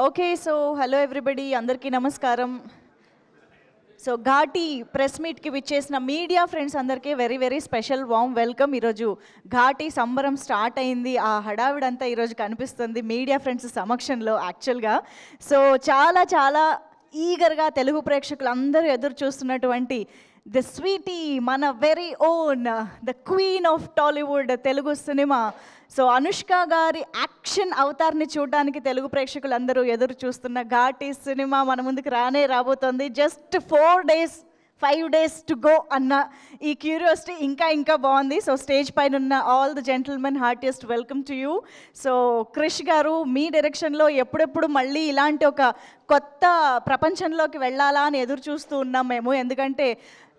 Okay. So hello everybody, అందరికీ నమస్కారం. So Ghaati press మీట్కి విచ్చేసిన మీడియా ఫ్రెండ్స్ అందరికీ very very special warm welcome. ఈరోజు ఘాటి సంబరం స్టార్ట్ అయింది. ఆ హడావిడంతా ఈరోజు కనిపిస్తుంది మీడియా ఫ్రెండ్స్ సమక్షంలో యాక్చువల్గా. సో చాలా చాలా ఈగర్గా తెలుగు ప్రేక్షకులు అందరూ ఎదురు చూస్తున్నటువంటి ద స్వీటీ, మన very own, the queen of Tollywood Telugu cinema. So Anushka గారి యాక్షన్ అవతార్ని చూడడానికి తెలుగు ప్రేక్షకులు అందరూ ఎదురు చూస్తున్న ఘాటి సినిమా మన ముందుకు రాబోతోంది. జస్ట్ 5 days టు గో అన్న ఈ క్యూరియాసిటీ ఇంకా ఇంకా బాగుంది. సో స్టేజ్ పైన ఉన్న all the gentlemen, heartiest welcome to you. So Krish garu, మీ డైరెక్షన్లో ఎప్పుడెప్పుడు మళ్ళీ ఇలాంటి ఒక కొత్త ప్రపంచంలోకి వెళ్ళాలా అని ఎదురు చూస్తూ ఉన్నాం మేము. ఎందుకంటే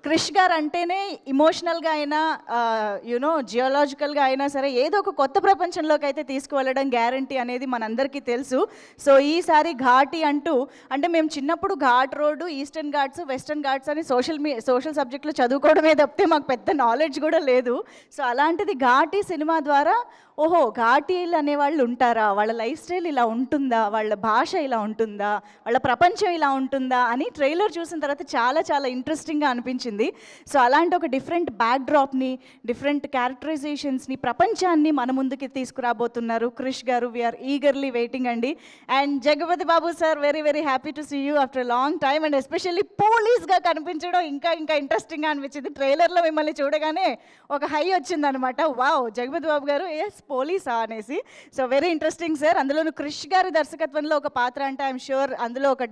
క్రిష్ గారు అంటేనే ఇమోషనల్గా అయినా జియోలాజికల్గా అయినా సరే ఏదో ఒక కొత్త ప్రపంచంలోకి అయితే తీసుకువెళ్ళడం గ్యారంటీ అనేది మనందరికీ తెలుసు. సో ఈసారి ఘాటి అంటే మేము చిన్నప్పుడు ghat road, eastern Ghats, western Ghats అని సోషల్ సబ్జెక్టులు చదువుకోవడమే తప్పితే మాకు పెద్ద నాలెడ్జ్ కూడా లేదు. సో అలాంటిది ఘాటి సినిమా ద్వారా ఓహో ఘాటీలు అనేవాళ్ళు ఉంటారా, వాళ్ళ లైఫ్ స్టైల్ ఇలా ఉంటుందా, వాళ్ళ భాష ఇలా ఉంటుందా, వాళ్ళ ప్రపంచం ఇలా ఉంటుందా అని ట్రైలర్ చూసిన తర్వాత చాలా చాలా ఇంట్రెస్టింగ్గా అనిపించింది. సో అలాంటి ఒక డిఫరెంట్ బ్యాక్డ్రాప్ని, డిఫరెంట్ క్యారెక్టరైజేషన్స్ని, ప్రపంచాన్ని మన ముందుకి తీసుకురాబోతున్నారు క్రిష్ గారు. వీఆర్ ఈగర్లీ వెయిటింగ్ అండి. And Jagapathi Babu sir, very very happy to see you after long time. And especially పోలీస్గా కనిపించడం ఇంకా ఇంకా ఇంట్రెస్టింగ్గా అనిపించింది. ట్రైలర్లో మిమ్మల్ని చూడగానే ఒక హై వచ్చిందనమాట. వావ్, జగపతి బాబు గారు ఎస్ పోలీసా అనేసి. So very interesting sir. అందులోనూ క్రిష్ గారి దర్శకత్వంలో ఒక పాత్ర అంటే ఐఎమ్ షూర్ అందులో ఒక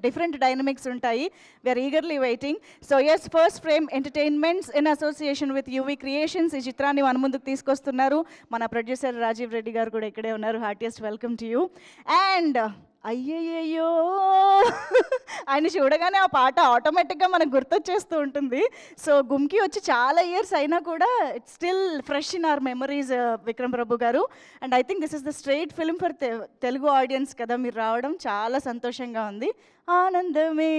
డిఫరెంట్ డైనమిక్స్ ఉంటాయి. We're eagerly waiting. So yes, first frame entertainments in association with UV creations ఈ చిత్రాన్ని మన ముందుకు తీసుకొస్తున్నారు. మన ప్రొడ్యూసర్ రాజీవ్ రెడ్డి గారు కూడా ఇక్కడే ఉన్నారు. Heartiest welcome to you. And అయ్యయ్యో ఆయన చూడగానే ఆ పాట ఆటోమేటిక్గా మనకు గుర్తొచ్చేస్తూ ఉంటుంది. సో గుమ్కి వచ్చి చాలా ఇయర్స్ అయినా కూడా it's still fresh in our memories Vikram Prabhu గారు. And I think this is the straight film for Telugu audience కదా. మీరు రావడం చాలా సంతోషంగా ఉంది, ఆనందమే.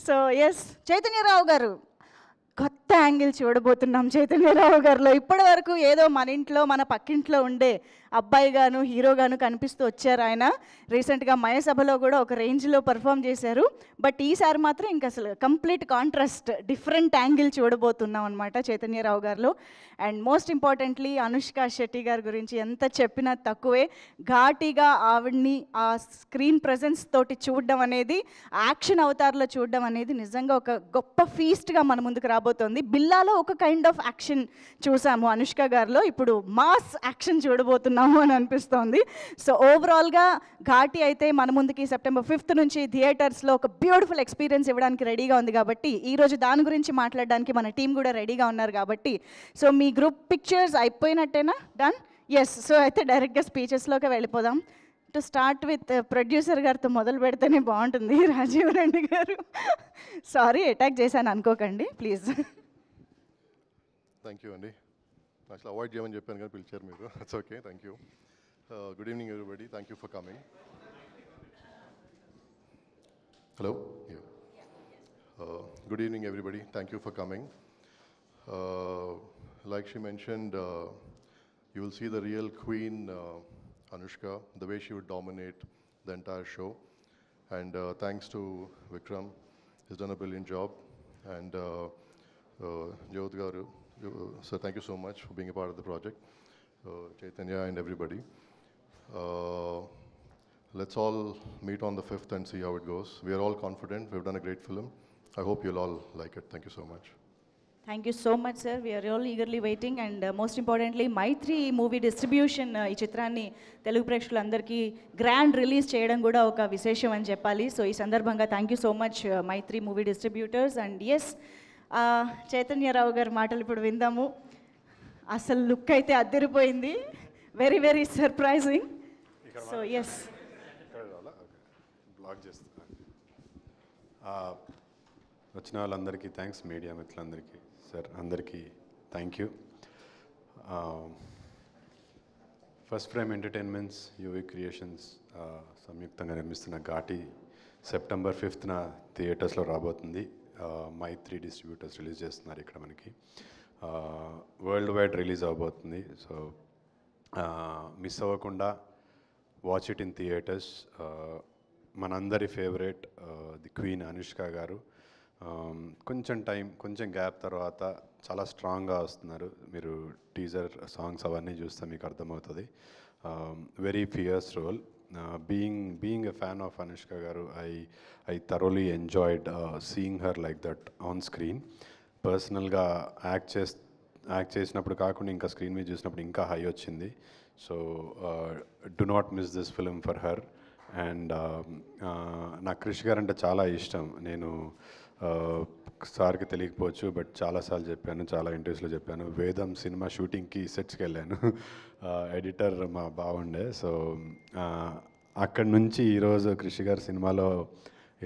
సో ఎస్, చైతన్యరావు గారు, కొత్త యాంగిల్ చూడబోతున్నాం చైతన్యరావు గారిలో. ఇప్పటి వరకు ఏదో మన ఇంట్లో మన పక్కింట్లో ఉండే అబ్బాయిగాను, హీరోగాను కనిపిస్తూ వచ్చారు ఆయన. రీసెంట్గా మయసభలో కూడా ఒక రేంజ్లో పర్ఫామ్ చేశారు. బట్ ఈసారి మాత్రం ఇంకా అసలు కంప్లీట్ కాంట్రాస్ట్, డిఫరెంట్ యాంగిల్ చూడబోతున్నాం అనమాట చైతన్యరావు గారిలో. And most importantly Anushka Shetty గారి గురించి ఎంత చెప్పినా తక్కువే. ఘాటిగా ఆవిడ్ని ఆ స్క్రీన్ ప్రెజెన్స్ తోటి చూడడం అనేది, యాక్షన్ అవతార్లో చూడడం అనేది నిజంగా ఒక గొప్ప ఫీస్ట్గా మన ముందుకు రాబోతోంది. బిల్లాలో ఒక కైండ్ ఆఫ్ యాక్షన్ చూసాము అనుష్క గారిలో, ఇప్పుడు మాస్ యాక్షన్ చూడబోతున్నాము అని అనిపిస్తోంది. సో ఓవరాల్గా ఘాటి అయితే మన ముందుకి September 5th నుంచి థియేటర్స్లో ఒక బ్యూటిఫుల్ ఎక్స్పీరియన్స్ ఇవ్వడానికి రెడీగా ఉంది. కాబట్టి ఈరోజు దాని గురించి మాట్లాడడానికి మన టీం కూడా రెడీగా ఉన్నారు. కాబట్టి సో మీ గ్రూప్ పిక్చర్స్ అయిపోయినట్టేనా? డన్? ఎస్. సో అయితే డైరెక్ట్గా స్పీచెస్లోకి వెళ్ళిపోదాం. టు స్టార్ట్ విత్ ప్రొడ్యూసర్ గారితో మొదలు పెడితేనే బాగుంటుంది. రాజీవ్ రెడ్డి గారు, సారీ అటాక్ చేశాను అనుకోకండి ప్లీజ్. థ్యాంక్ యూ అండి. అసలు అవాయిడ్ చేయమని చెప్పాను కానీ పిలిచారు మీరు. It's okay, thank you. Good evening everybody, thank you for coming. Hello, good evening everybody, thank you for coming. Like she mentioned, you will see the real queen, Anushka, the way she would dominate the entire show. And thanks to Vikram, he's done a brilliant job. And Jyoti garu, so thank you so much for being a part of the project. Chaitanya and everybody. Let's all meet on the 5th and see how it goes. We are all confident. We've done a great film. I hope you'll all like it. Thank you so much. Thank you so much sir. We're all eagerly waiting. And most importantly Mythri movie distribution ఈ చిత్రాన్ని తెలుగు ప్రేక్షకులందరికీ grand release చేయడం కూడా ఒక విశేషం అని చెప్పాలి. So ఈ సందర్భంగా thank you so much Mythri movie distributors. And yes, Chaitanya Rao గారి మాటలు ఇప్పుడు విందాము. అసలు లుక్ అయితే అద్దరిపోయింది, very very surprising. So yes, వచ్చిన వాళ్ళందరికీ థ్యాంక్స్, మీడియా మిత్రులందరికీ, సార్ అందరికీ thank you. First frame entertainments, UV creations సంయుక్తంగా నిర్మిస్తున్న ఘాటి September 5th థియేటర్స్లో రాబోతుంది. మైత్రి డిస్ట్రిబ్యూటర్స్ రిలీజ్ చేస్తున్నారు ఇక్కడ మనకి. వరల్డ్ వైడ్ రిలీజ్ అవబోతుంది. సో మిస్ అవ్వకుండా వాచ్ ఇట్ ఇన్ థియేటర్స్. మనందరి ఫేవరెట్ ది క్వీన్ అనుష్క గారు కొంచెం టైం, కొంచెం గ్యాప్ తర్వాత చాలా స్ట్రాంగ్గా వస్తున్నారు. మీరు టీజర్ సాంగ్స్ అవన్నీ చూస్తే మీకు అర్థమవుతుంది. Very fierce role. Being a fan of Anushka గారు, I thoroughly enjoyed seeing her like that on screen. పర్సనల్గా యాక్ట్ చేసినప్పుడు కాకుండా ఇంకా స్క్రీన్ మీద చూసినప్పుడు ఇంకా హై వచ్చింది. So do not miss this film for her. And నాకు క్రిష్ గారు అంటే చాలా ఇష్టం. నేను సార్కి తెలియకపోవచ్చు, బట్ చాలాసార్లు చెప్పాను, చాలా ఇంటర్వ్యూస్లో చెప్పాను. వేదం సినిమా షూటింగ్కి సెట్స్కి వెళ్ళాను. ఎడిటర్ మా బాగుండే. సో అక్కడి నుంచి ఈరోజు క్రిష్ గారి సినిమాలో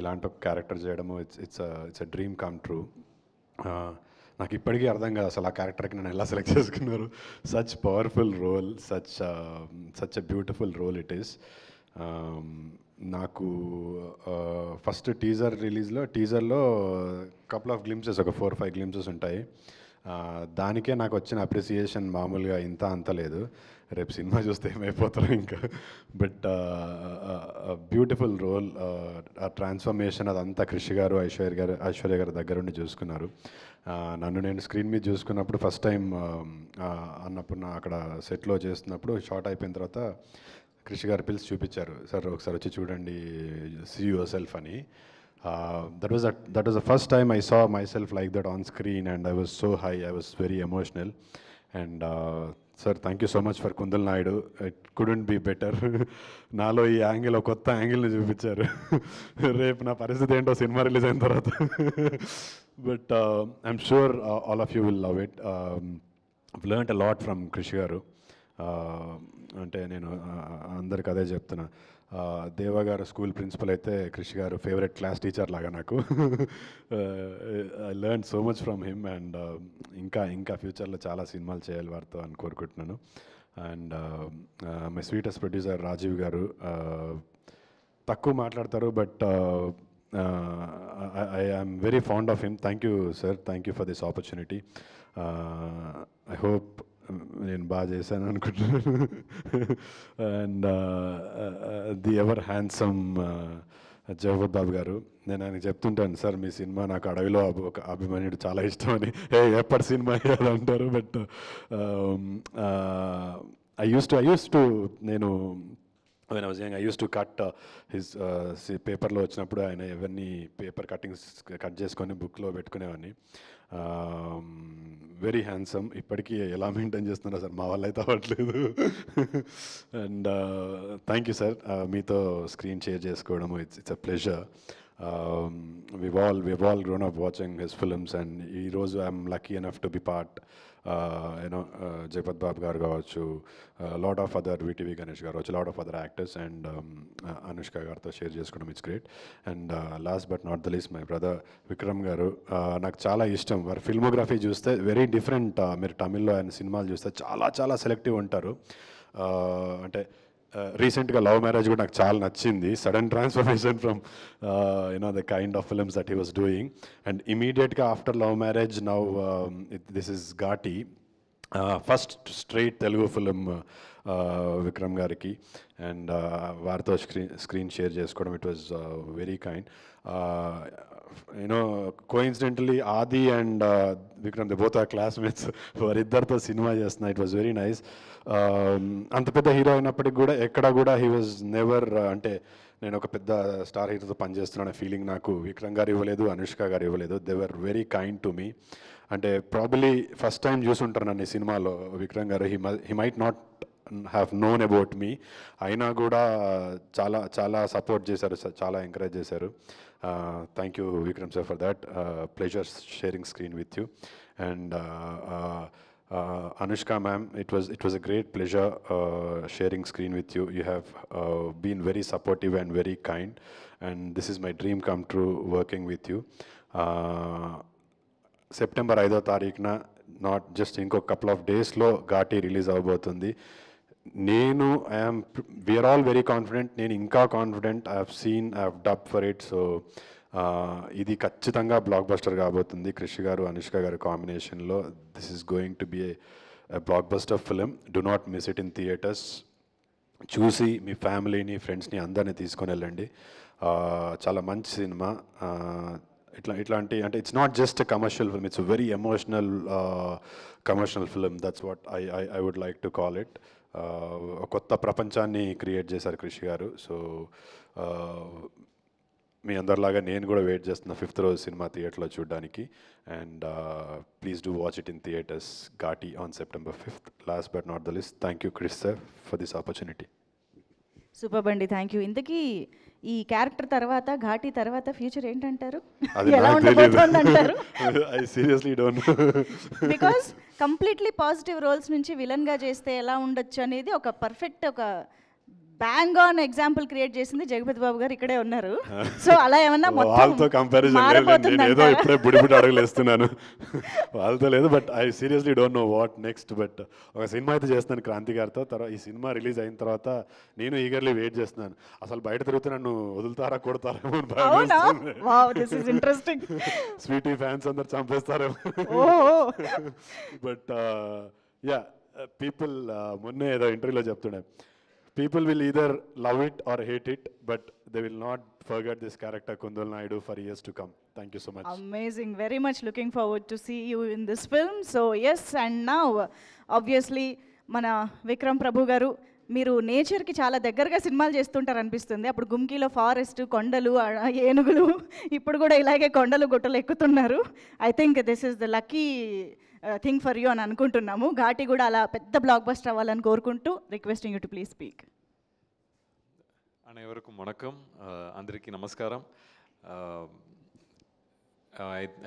ఇలాంటి ఒక క్యారెక్టర్ చేయడము it's a dream come true. నాకు ఇప్పటికీ అర్థం కాదు అసలు ఆ క్యారెక్టర్కి నన్ను ఎలా సెలెక్ట్ చేసుకున్నారు. Such powerful role, such a beautiful role it is. నాకు ఫస్ట్ టీజర్లో కపుల్ ఆఫ్ గ్లిమ్సెస్, ఒక 4-5 గ్లిమ్సెస్ ఉంటాయి. దానికే నాకు వచ్చిన అప్రిసియేషన్ మామూలుగా ఇంత అంత లేదు. రేపు సినిమా చూస్తే ఏమైపోతారో ఇంకా. బట్ బ్యూటిఫుల్ రోల్, ఆ ట్రాన్స్ఫర్మేషన్ అదంతా క్రిష్ గారు, ఐశ్వర్య గారు దగ్గర ఉండి చూసుకున్నారు. నన్ను నేను స్క్రీన్ మీద చూసుకున్నప్పుడు ఫస్ట్ టైం అన్నప్పుడు అక్కడ సెట్లో చేస్తున్నప్పుడు షార్ట్ అయిపోయిన తర్వాత క్రిష్ గారు పిలిచి చూపించారు, సార్ ఒకసారి వచ్చి చూడండి, సీ యువర్ సెల్ఫ్ అని. That was the first time I saw myself like that on screen and I was so high, I was very emotional. And sir thank you so much for Kundal Naidu, it couldn't be better. నాలో ఈ angle, ఒక కొత్త యాంగిల్ని చూపించారు. రేపు నా పరిస్థితి ఏంటో cinema release అయిన తర్వాత. But I'm sure all of you will love it. Learned a lot from Krish garu. అంటే నేను అందరికి అదే చెప్తున్నా, దేవా గారు స్కూల్ ప్రిన్సిపల్ అయితే క్రిష్ గారు ఫేవరెట్ క్లాస్ టీచర్ లాగా నాకు. I learn so much from him. And ఇంకా ఫ్యూచర్లో చాలా సినిమాలు చేయాలి వారితో అని కోరుకుంటున్నాను. And my sweetest producer Rajeev గారు, తక్కువ మాట్లాడతారు, but I am very fond of him. Thank you sir, thank you for this opportunity. I hope నేను బాగా చేశాను అనుకుంటున్నాను. And the ever handsome Jagapath Babu గారు, నేను ఆయనకు చెప్తుంటాను, సార్ మీ సినిమా నాకు అడవిలో ఒక అభిమన్యుడు చాలా ఇష్టం అని. ఎప్పటి సినిమా అది అంటారు. బట్ ఐ యూస్ టు నేను when I was young, I used to cut his పేపర్లో వచ్చినప్పుడు ఆయన ఎవరిని పేపర్ కటింగ్స్ కట్ చేసుకొని బుక్లో పెట్టుకునేవాడిని. Very handsome. ఇప్పటికీ ఎలా మెయింటైన్ చేస్తున్నారో సార్, మా వాళ్ళు అయితే అవ్వట్లేదు. అండ్ థ్యాంక్ యూ సార్, మీతో స్క్రీన్ షేర్ చేసుకోవడము it's a pleasure. we've all grown up watching his films, and ఈరోజు I'm lucky enough to be part. Jagapath Babu గారు కావచ్చు, lot of other VTV Ganesh గారు కావచ్చు, lot of other actors, and Anushka గారితో share చేసుకోవడం it's great. And last but not the least my brother Vikram గారు, నాకు చాలా ఇష్టం. వారి ఫిల్మోగ్రఫీ చూస్తే వెరీ డిఫరెంట్. మీరు తమిళ్లో ఆయన సినిమాలు చూస్తే చాలా సెలెక్టివ్ ఉంటారు. అంటే రీసెంట్గా లవ్ మ్యారేజ్ కూడా నాకు చాలా నచ్చింది. Sudden transformation from the kind of films that he was doing. And ఇమీడియట్గా after love marriage now this is Ghaati, first straight Telugu film Vikram గారికి. అండ్ వారితో స్క్రీన్ షేర్ చేసుకోవడం it was very kind. Coincidentally Aadi and Vikram, they both are classmates. వారిద్దరితో సినిమా చేస్తున్నా. It was very nice. అంత పెద్ద hero అయినప్పటికి కూడా ఎక్కడ కూడా హీ వాజ్ నెవర్, అంటే నేను ఒక పెద్ద స్టార్ హీరోతో పనిచేస్తున్నాను ఫీలింగ్ నాకు విక్రమ్ గారు ఇవ్వలేదు, అనుష్క గారు ఇవ్వలేదు. They were very kind to me. అంటే ప్రాబబ్లీ ఫస్ట్ టైం చూసుంటారు నన్ను ఈ సినిమాలో విక్రమ్ గారు. He might not have known about me, అయినా కూడా చాలా సపోర్ట్ చేశారు, చాలా ఎంకరేజ్ చేశారు. Thank you Vikram sir for that. Pleasure sharing screen with you. And Anushka ma'am, it was a great pleasure sharing screen with you. You have been very supportive and very kind, and this is my dream come true working with you. September 5వ తారీఖున, not just ఇంకో couple of డేస్లో Ghaati release అవబోతుంది. We're all very confident. నేను ఇంకా confident. I have dub for it. So ఇది ఖచ్చితంగా block buster కాబోతుంది. క్రిష్ గారు, అనుష్క గారు కాంబినేషన్లో this is going to B A block buster film. Do not miss it in theatres. చూసి మీ ఫ్యామిలీని ఫ్రెండ్స్ని అందరినీ తీసుకొని వెళ్ళండి. చాలా మంచి సినిమా. ఇట్లాంటి అంటే it's not just commercial film, it's very emotional commercial film. That's what I would like to call it. కొత్త ప్రపంచాన్ని క్రియేట్ చేశారు కృషి గారు. సో మీ అందరిలాగా నేను కూడా వెయిట్ చేస్తున్న 5th రోజు సినిమా థియేటర్లో చూడడానికి. And please do watch it in theatres. Ghaati on September 5th. Last but not the least, thank you Krish sir for this opportunity. Super బండి, థ్యాంక్ యూ. ఇంతకీ ఈ క్యారెక్టర్ తర్వాత, ఘాటి తర్వాత ఫ్యూచర్ ఏంటంటారు? అది ఎలా నాకు తెలియదు. ఉండబోతోందంటారు? I seriously don't know. Because completely positive roles నుంచి విలన్గా చేస్తే ఎలా ఉండొచ్చు అనేది ఒక పర్ఫెక్ట్, ఒక బ్యాంగ్ ఆన్ ఎగ్జాంపుల్ క్రియేట్ చేసింది జగపతి బాబు గారు ఇక్కడే ఉన్నారు. సో అలా ఏమన్నా వాళ్ళతో కంపారిజన్ లేదు, నేను ఏదో ఇప్పుడే బుడిబుడి అడుగులు వేస్తున్నాను. వాళ్ళతో లేదు. But I seriously don't know what next. But ఒక సినిమా అయితే చేస్తున్నాను క్రాంతి గారితో. తర్వాత ఈ సినిమా రిలీజ్ అయిన తర్వాత నేను ఈగర్లీ వెయిట్ చేస్తున్నాను. అసలు బయట తిరుగుతూ నన్ను వదులుతారా కొడతారేమో అని భయం. ఇంట్రెస్టింగ్. స్వీటీ ఫ్యాన్స్ అందరు చంపేస్తారేమో. బట్ యా, పీపుల్ మొన్నే ఏదో ఇంటర్వ్యూలో చెప్తుండే, people will either love it or hate it, but they will not forget this character Kundal Naidu for years to come. Thank you so much. Amazing. Very much looking forward to see you in this film. So yes, and now obviously మన విక్రమ్ ప్రభు గారు, మీరు నేచర్కి చాలా దగ్గరగా సినిమాలు చేస్తుంటారు అనిపిస్తుంది. అప్పుడు గుమ్కీలో ఫారెస్ట్, కొండలు, ఏనుగులు, ఇప్పుడు కూడా ఇలాగే కొండలు గుట్టలు ఎక్కుతున్నారు. I think this is the lucky thing for you అని అనుకుంటున్నాము. ఘాటి కూడా అలా పెద్ద బ్లాక్ బస్టర్ అవ్వాలని కోరుకుంటూ requesting you to please speak. అனைవరకం వణకం, అందరికీ నమస్కారం.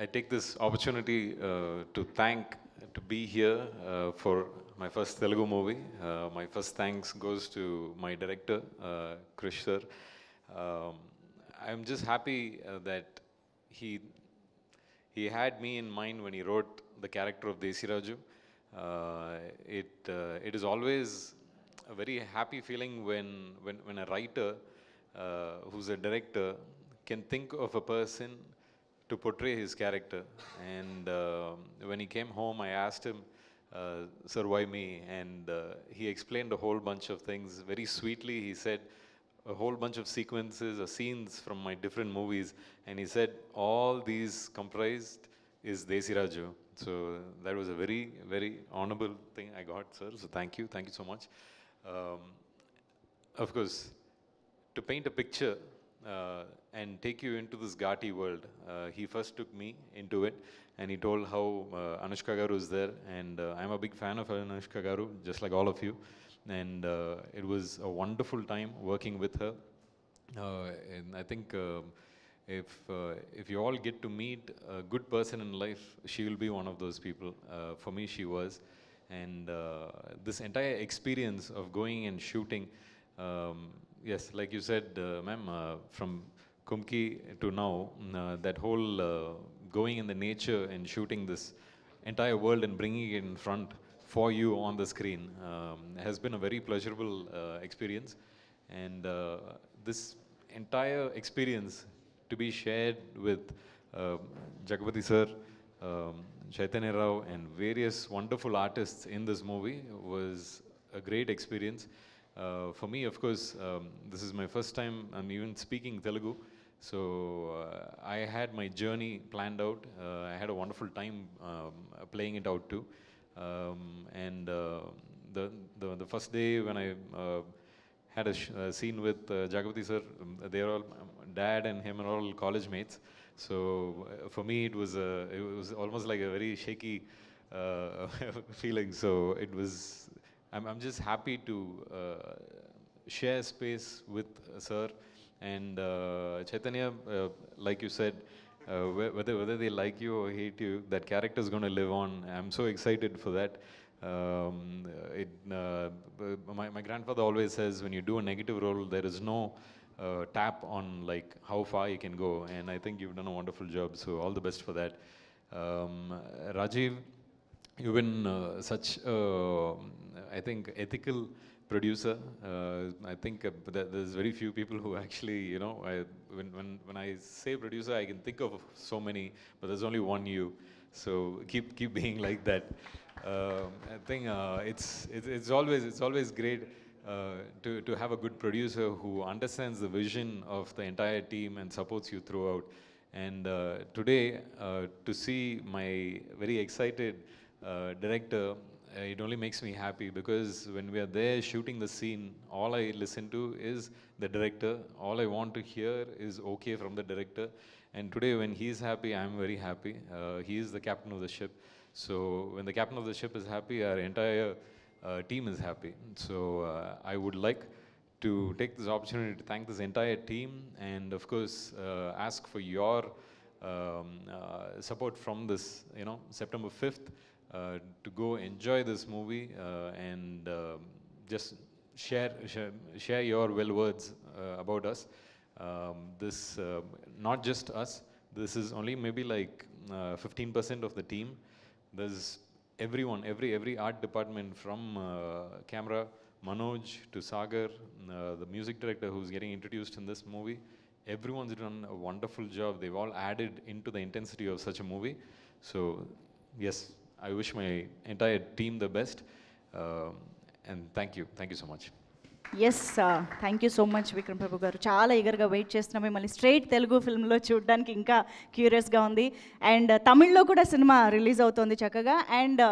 I take this opportunity to be here for my first Telugu movie. My first thanks goes to my director, Krish sir. I'm just happy that he had me in mind when he wrote the character of Desiraju. It is always a very happy feeling when a writer who's a director can think of a person to portray his character. And when he came home, I asked him, sir, why me? And he explained a whole bunch of things very sweetly. He said a whole bunch of sequences or scenes from my different movies, and he said all these comprised is Desiraju. So that was a very, very honorable thing I got, sir. So thank you so much. Of course, to paint a picture and take you into this Ghati world, he first took me into it, and he told how Anushka Garu is there, and I'm a big fan of Anushka Garu, just like all of you, and it was a wonderful time working with her. And I think if you all get to meet a good person in life, she will be one of those people. For me, she was. And this entire experience of going and shooting, yes, like you said, ma'am, from Kumki to now, that whole going in the nature and shooting this entire world and bringing it in front for you on the screen has been a very pleasurable experience. And this entire experience to be shared with Jagapati sir, Chaitanya Rao, and various wonderful artists in this movie was a great experience. For me, of course, this is my first time I'm even speaking Telugu. So I had my journey planned out. I had a wonderful time playing it out too. And the first day when I had a scene with Jagapati sir, they are all, dad and him are all college mates. So for me, it was almost like a very shaky feeling. So it was, I'm just happy to share space with sir. And Chaitanya, like you said, whether they like you or hate you, that character is going to live on. I'm so excited for that. My grandfather always says, when you do a negative role, there is no tap on like how far you can go, and I think you've done a wonderful job, so all the best for that. Rajiv, you've been such a, I think, ethical producer. I think there's very few people who actually, you know, when I say producer, I can think of so many, but there's only one you, so keep being like that. I think it's always great to have a good producer who understands the vision of the entire team and supports you throughout. And today, to see my very excited director, it only makes me happy because when we are there shooting the scene, all I listen to is the director. All I want to hear is okay from the director. And today, when he's happy, I'm very happy. He is the captain of the ship. So when the captain of the ship is happy, our entire team is happy. So I would like to take this opportunity to thank this entire team and of course ask for your support from this, September 5th to go enjoy this movie and just share your well words about us. This not just us. This is only maybe like 15% of the team. There's everyone, every art department from camera, Manoj to Sagar, the music director who's getting introduced in this movie. Everyone's done a wonderful job. They've all added into the intensity of such a movie. So yes, I wish my entire team the best. And thank you so much. Yes thank you so much Vikram Prabhu గారు. చాలా ఈగర్గా wait చేస్తున్నాం మిమ్మల్ని straight Telugu ఫిల్మ్లో చూడడానికి, ఇంకా క్యూరియస్గా ఉంది. And తమిళ్లో కూడా cinema release అవుతోంది చక్కగా. అండ్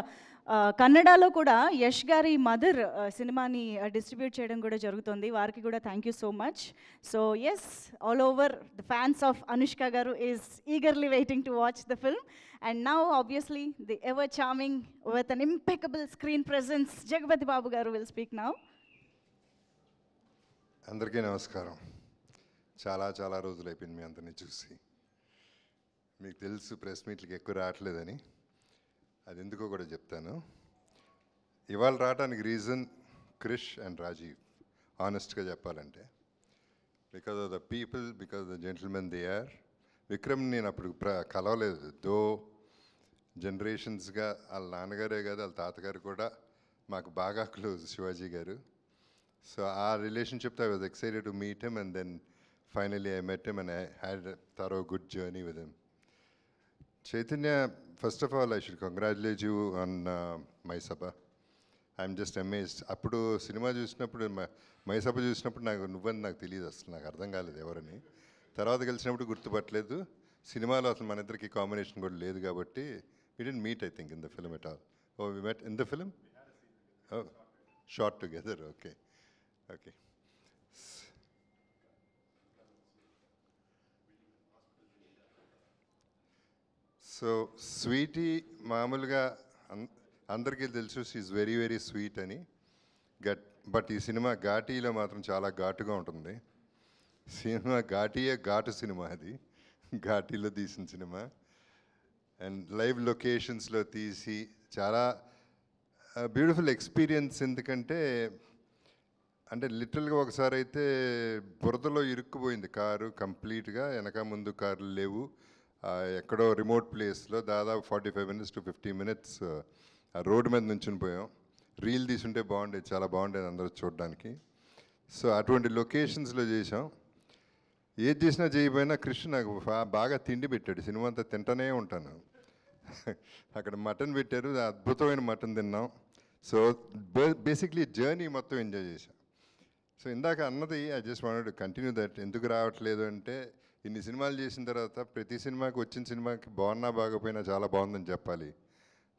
కన్నడలో కూడా యష్ గారి మదర్ సినిమాని డిస్ట్రిబ్యూట్ చేయడం కూడా జరుగుతుంది. వారికి కూడా thank you so much. So yes, all over the fans of Anushka గారు is eagerly waiting to watch the film. And now obviously the ever charming with an impeccable screen presence Jagapathi Babu గారు will speak now. అందరికీ నమస్కారం. చాలా రోజులు అయిపోయింది మీ అందరినీ చూసి. మీకు తెలుసు ప్రెస్ మీట్లకి ఎక్కువ రావట్లేదని, అది ఎందుకో కూడా చెప్తాను. ఇవాళ రావడానికి రీజన్ క్రిష్ అండ్ రాజీవ్. ఆనెస్ట్గా చెప్పాలంటే because of the people, because the gentlemen they are. Vikram నేను అప్పుడు కలవలేదు, దో జనరేషన్స్గా వాళ్ళ నాన్నగారే కాదు వాళ్ళ తాతగారు కూడా మాకు బాగా క్లోజ్, శివాజీ గారు. So our relationship, I was excited to meet him, and then finally I met him and I had a thorough good journey with him. Chaitanya, first of all I should congratulate you on Maisabha. I'm just amazed. Appudu cinema chusinapudu Maisabha chusinapudu నాకు తెలియదు, అసలు నాకు అర్థం కాలేదు ఎవరని. తర్వాత కలిసినప్పుడు గుర్తుపట్టలేదు. సినిమాలో అసలు మన ఇద్దరికి కాంబినేషన్ కూడా లేదు కాబట్టి we didn't meet, I think, in the film at all. Oh, we met in the film? Oh, shot together, okay. So Sweety మామూలుగా అందరికీ తెలుసు, షీఈ్ వెరీ స్వీట్ అని. బట్ ఈ సినిమా ఘాటీలో మాత్రం చాలా ఘాటుగా ఉంటుంది. సినిమా ఘాటు సినిమా, అది ఘాటీలో తీసిన సినిమా. అండ్ లైవ్ లొకేషన్స్లో తీసి చాలా బ్యూటిఫుల్ ఎక్స్పీరియన్స్. ఎందుకంటే లిటరల్గా ఒకసారి అయితే బురదలో ఇరుక్కుపోయింది కారు కంప్లీట్గా. వెనక ముందు కార్లు లేవు. ఎక్కడో రిమోట్ ప్లేస్లో దాదాపు 45 minutes to 50 minutes ఆ రోడ్డు మీద నుంచుని పోయాం. రీల్ తీసుంటే బాగుండేది, చాలా బాగుండేది అందరూ చూడడానికి. సో అటువంటి లొకేషన్స్లో చేసాం. ఏది చేసినా చేయకపోయినా కృష్ణ నాకు బాగా తిండి పెట్టాడు. సినిమా అంతా తింటూనే ఉంటాను. అక్కడ మటన్ పెట్టారు, అద్భుతమైన మటన్ తిన్నాం. సో బేసిక్లీ జర్నీ మొత్తం ఎంజాయ్ చేశాం. సో ఇందాక అన్నది I just wanted to continue that. ఎందుకు రావట్లేదు అంటే, ఇన్ని సినిమాలు చేసిన తర్వాత ప్రతి సినిమాకి వచ్చిన సినిమాకి బాగున్నా బాగపోయినా చాలా బాగుందని చెప్పాలి.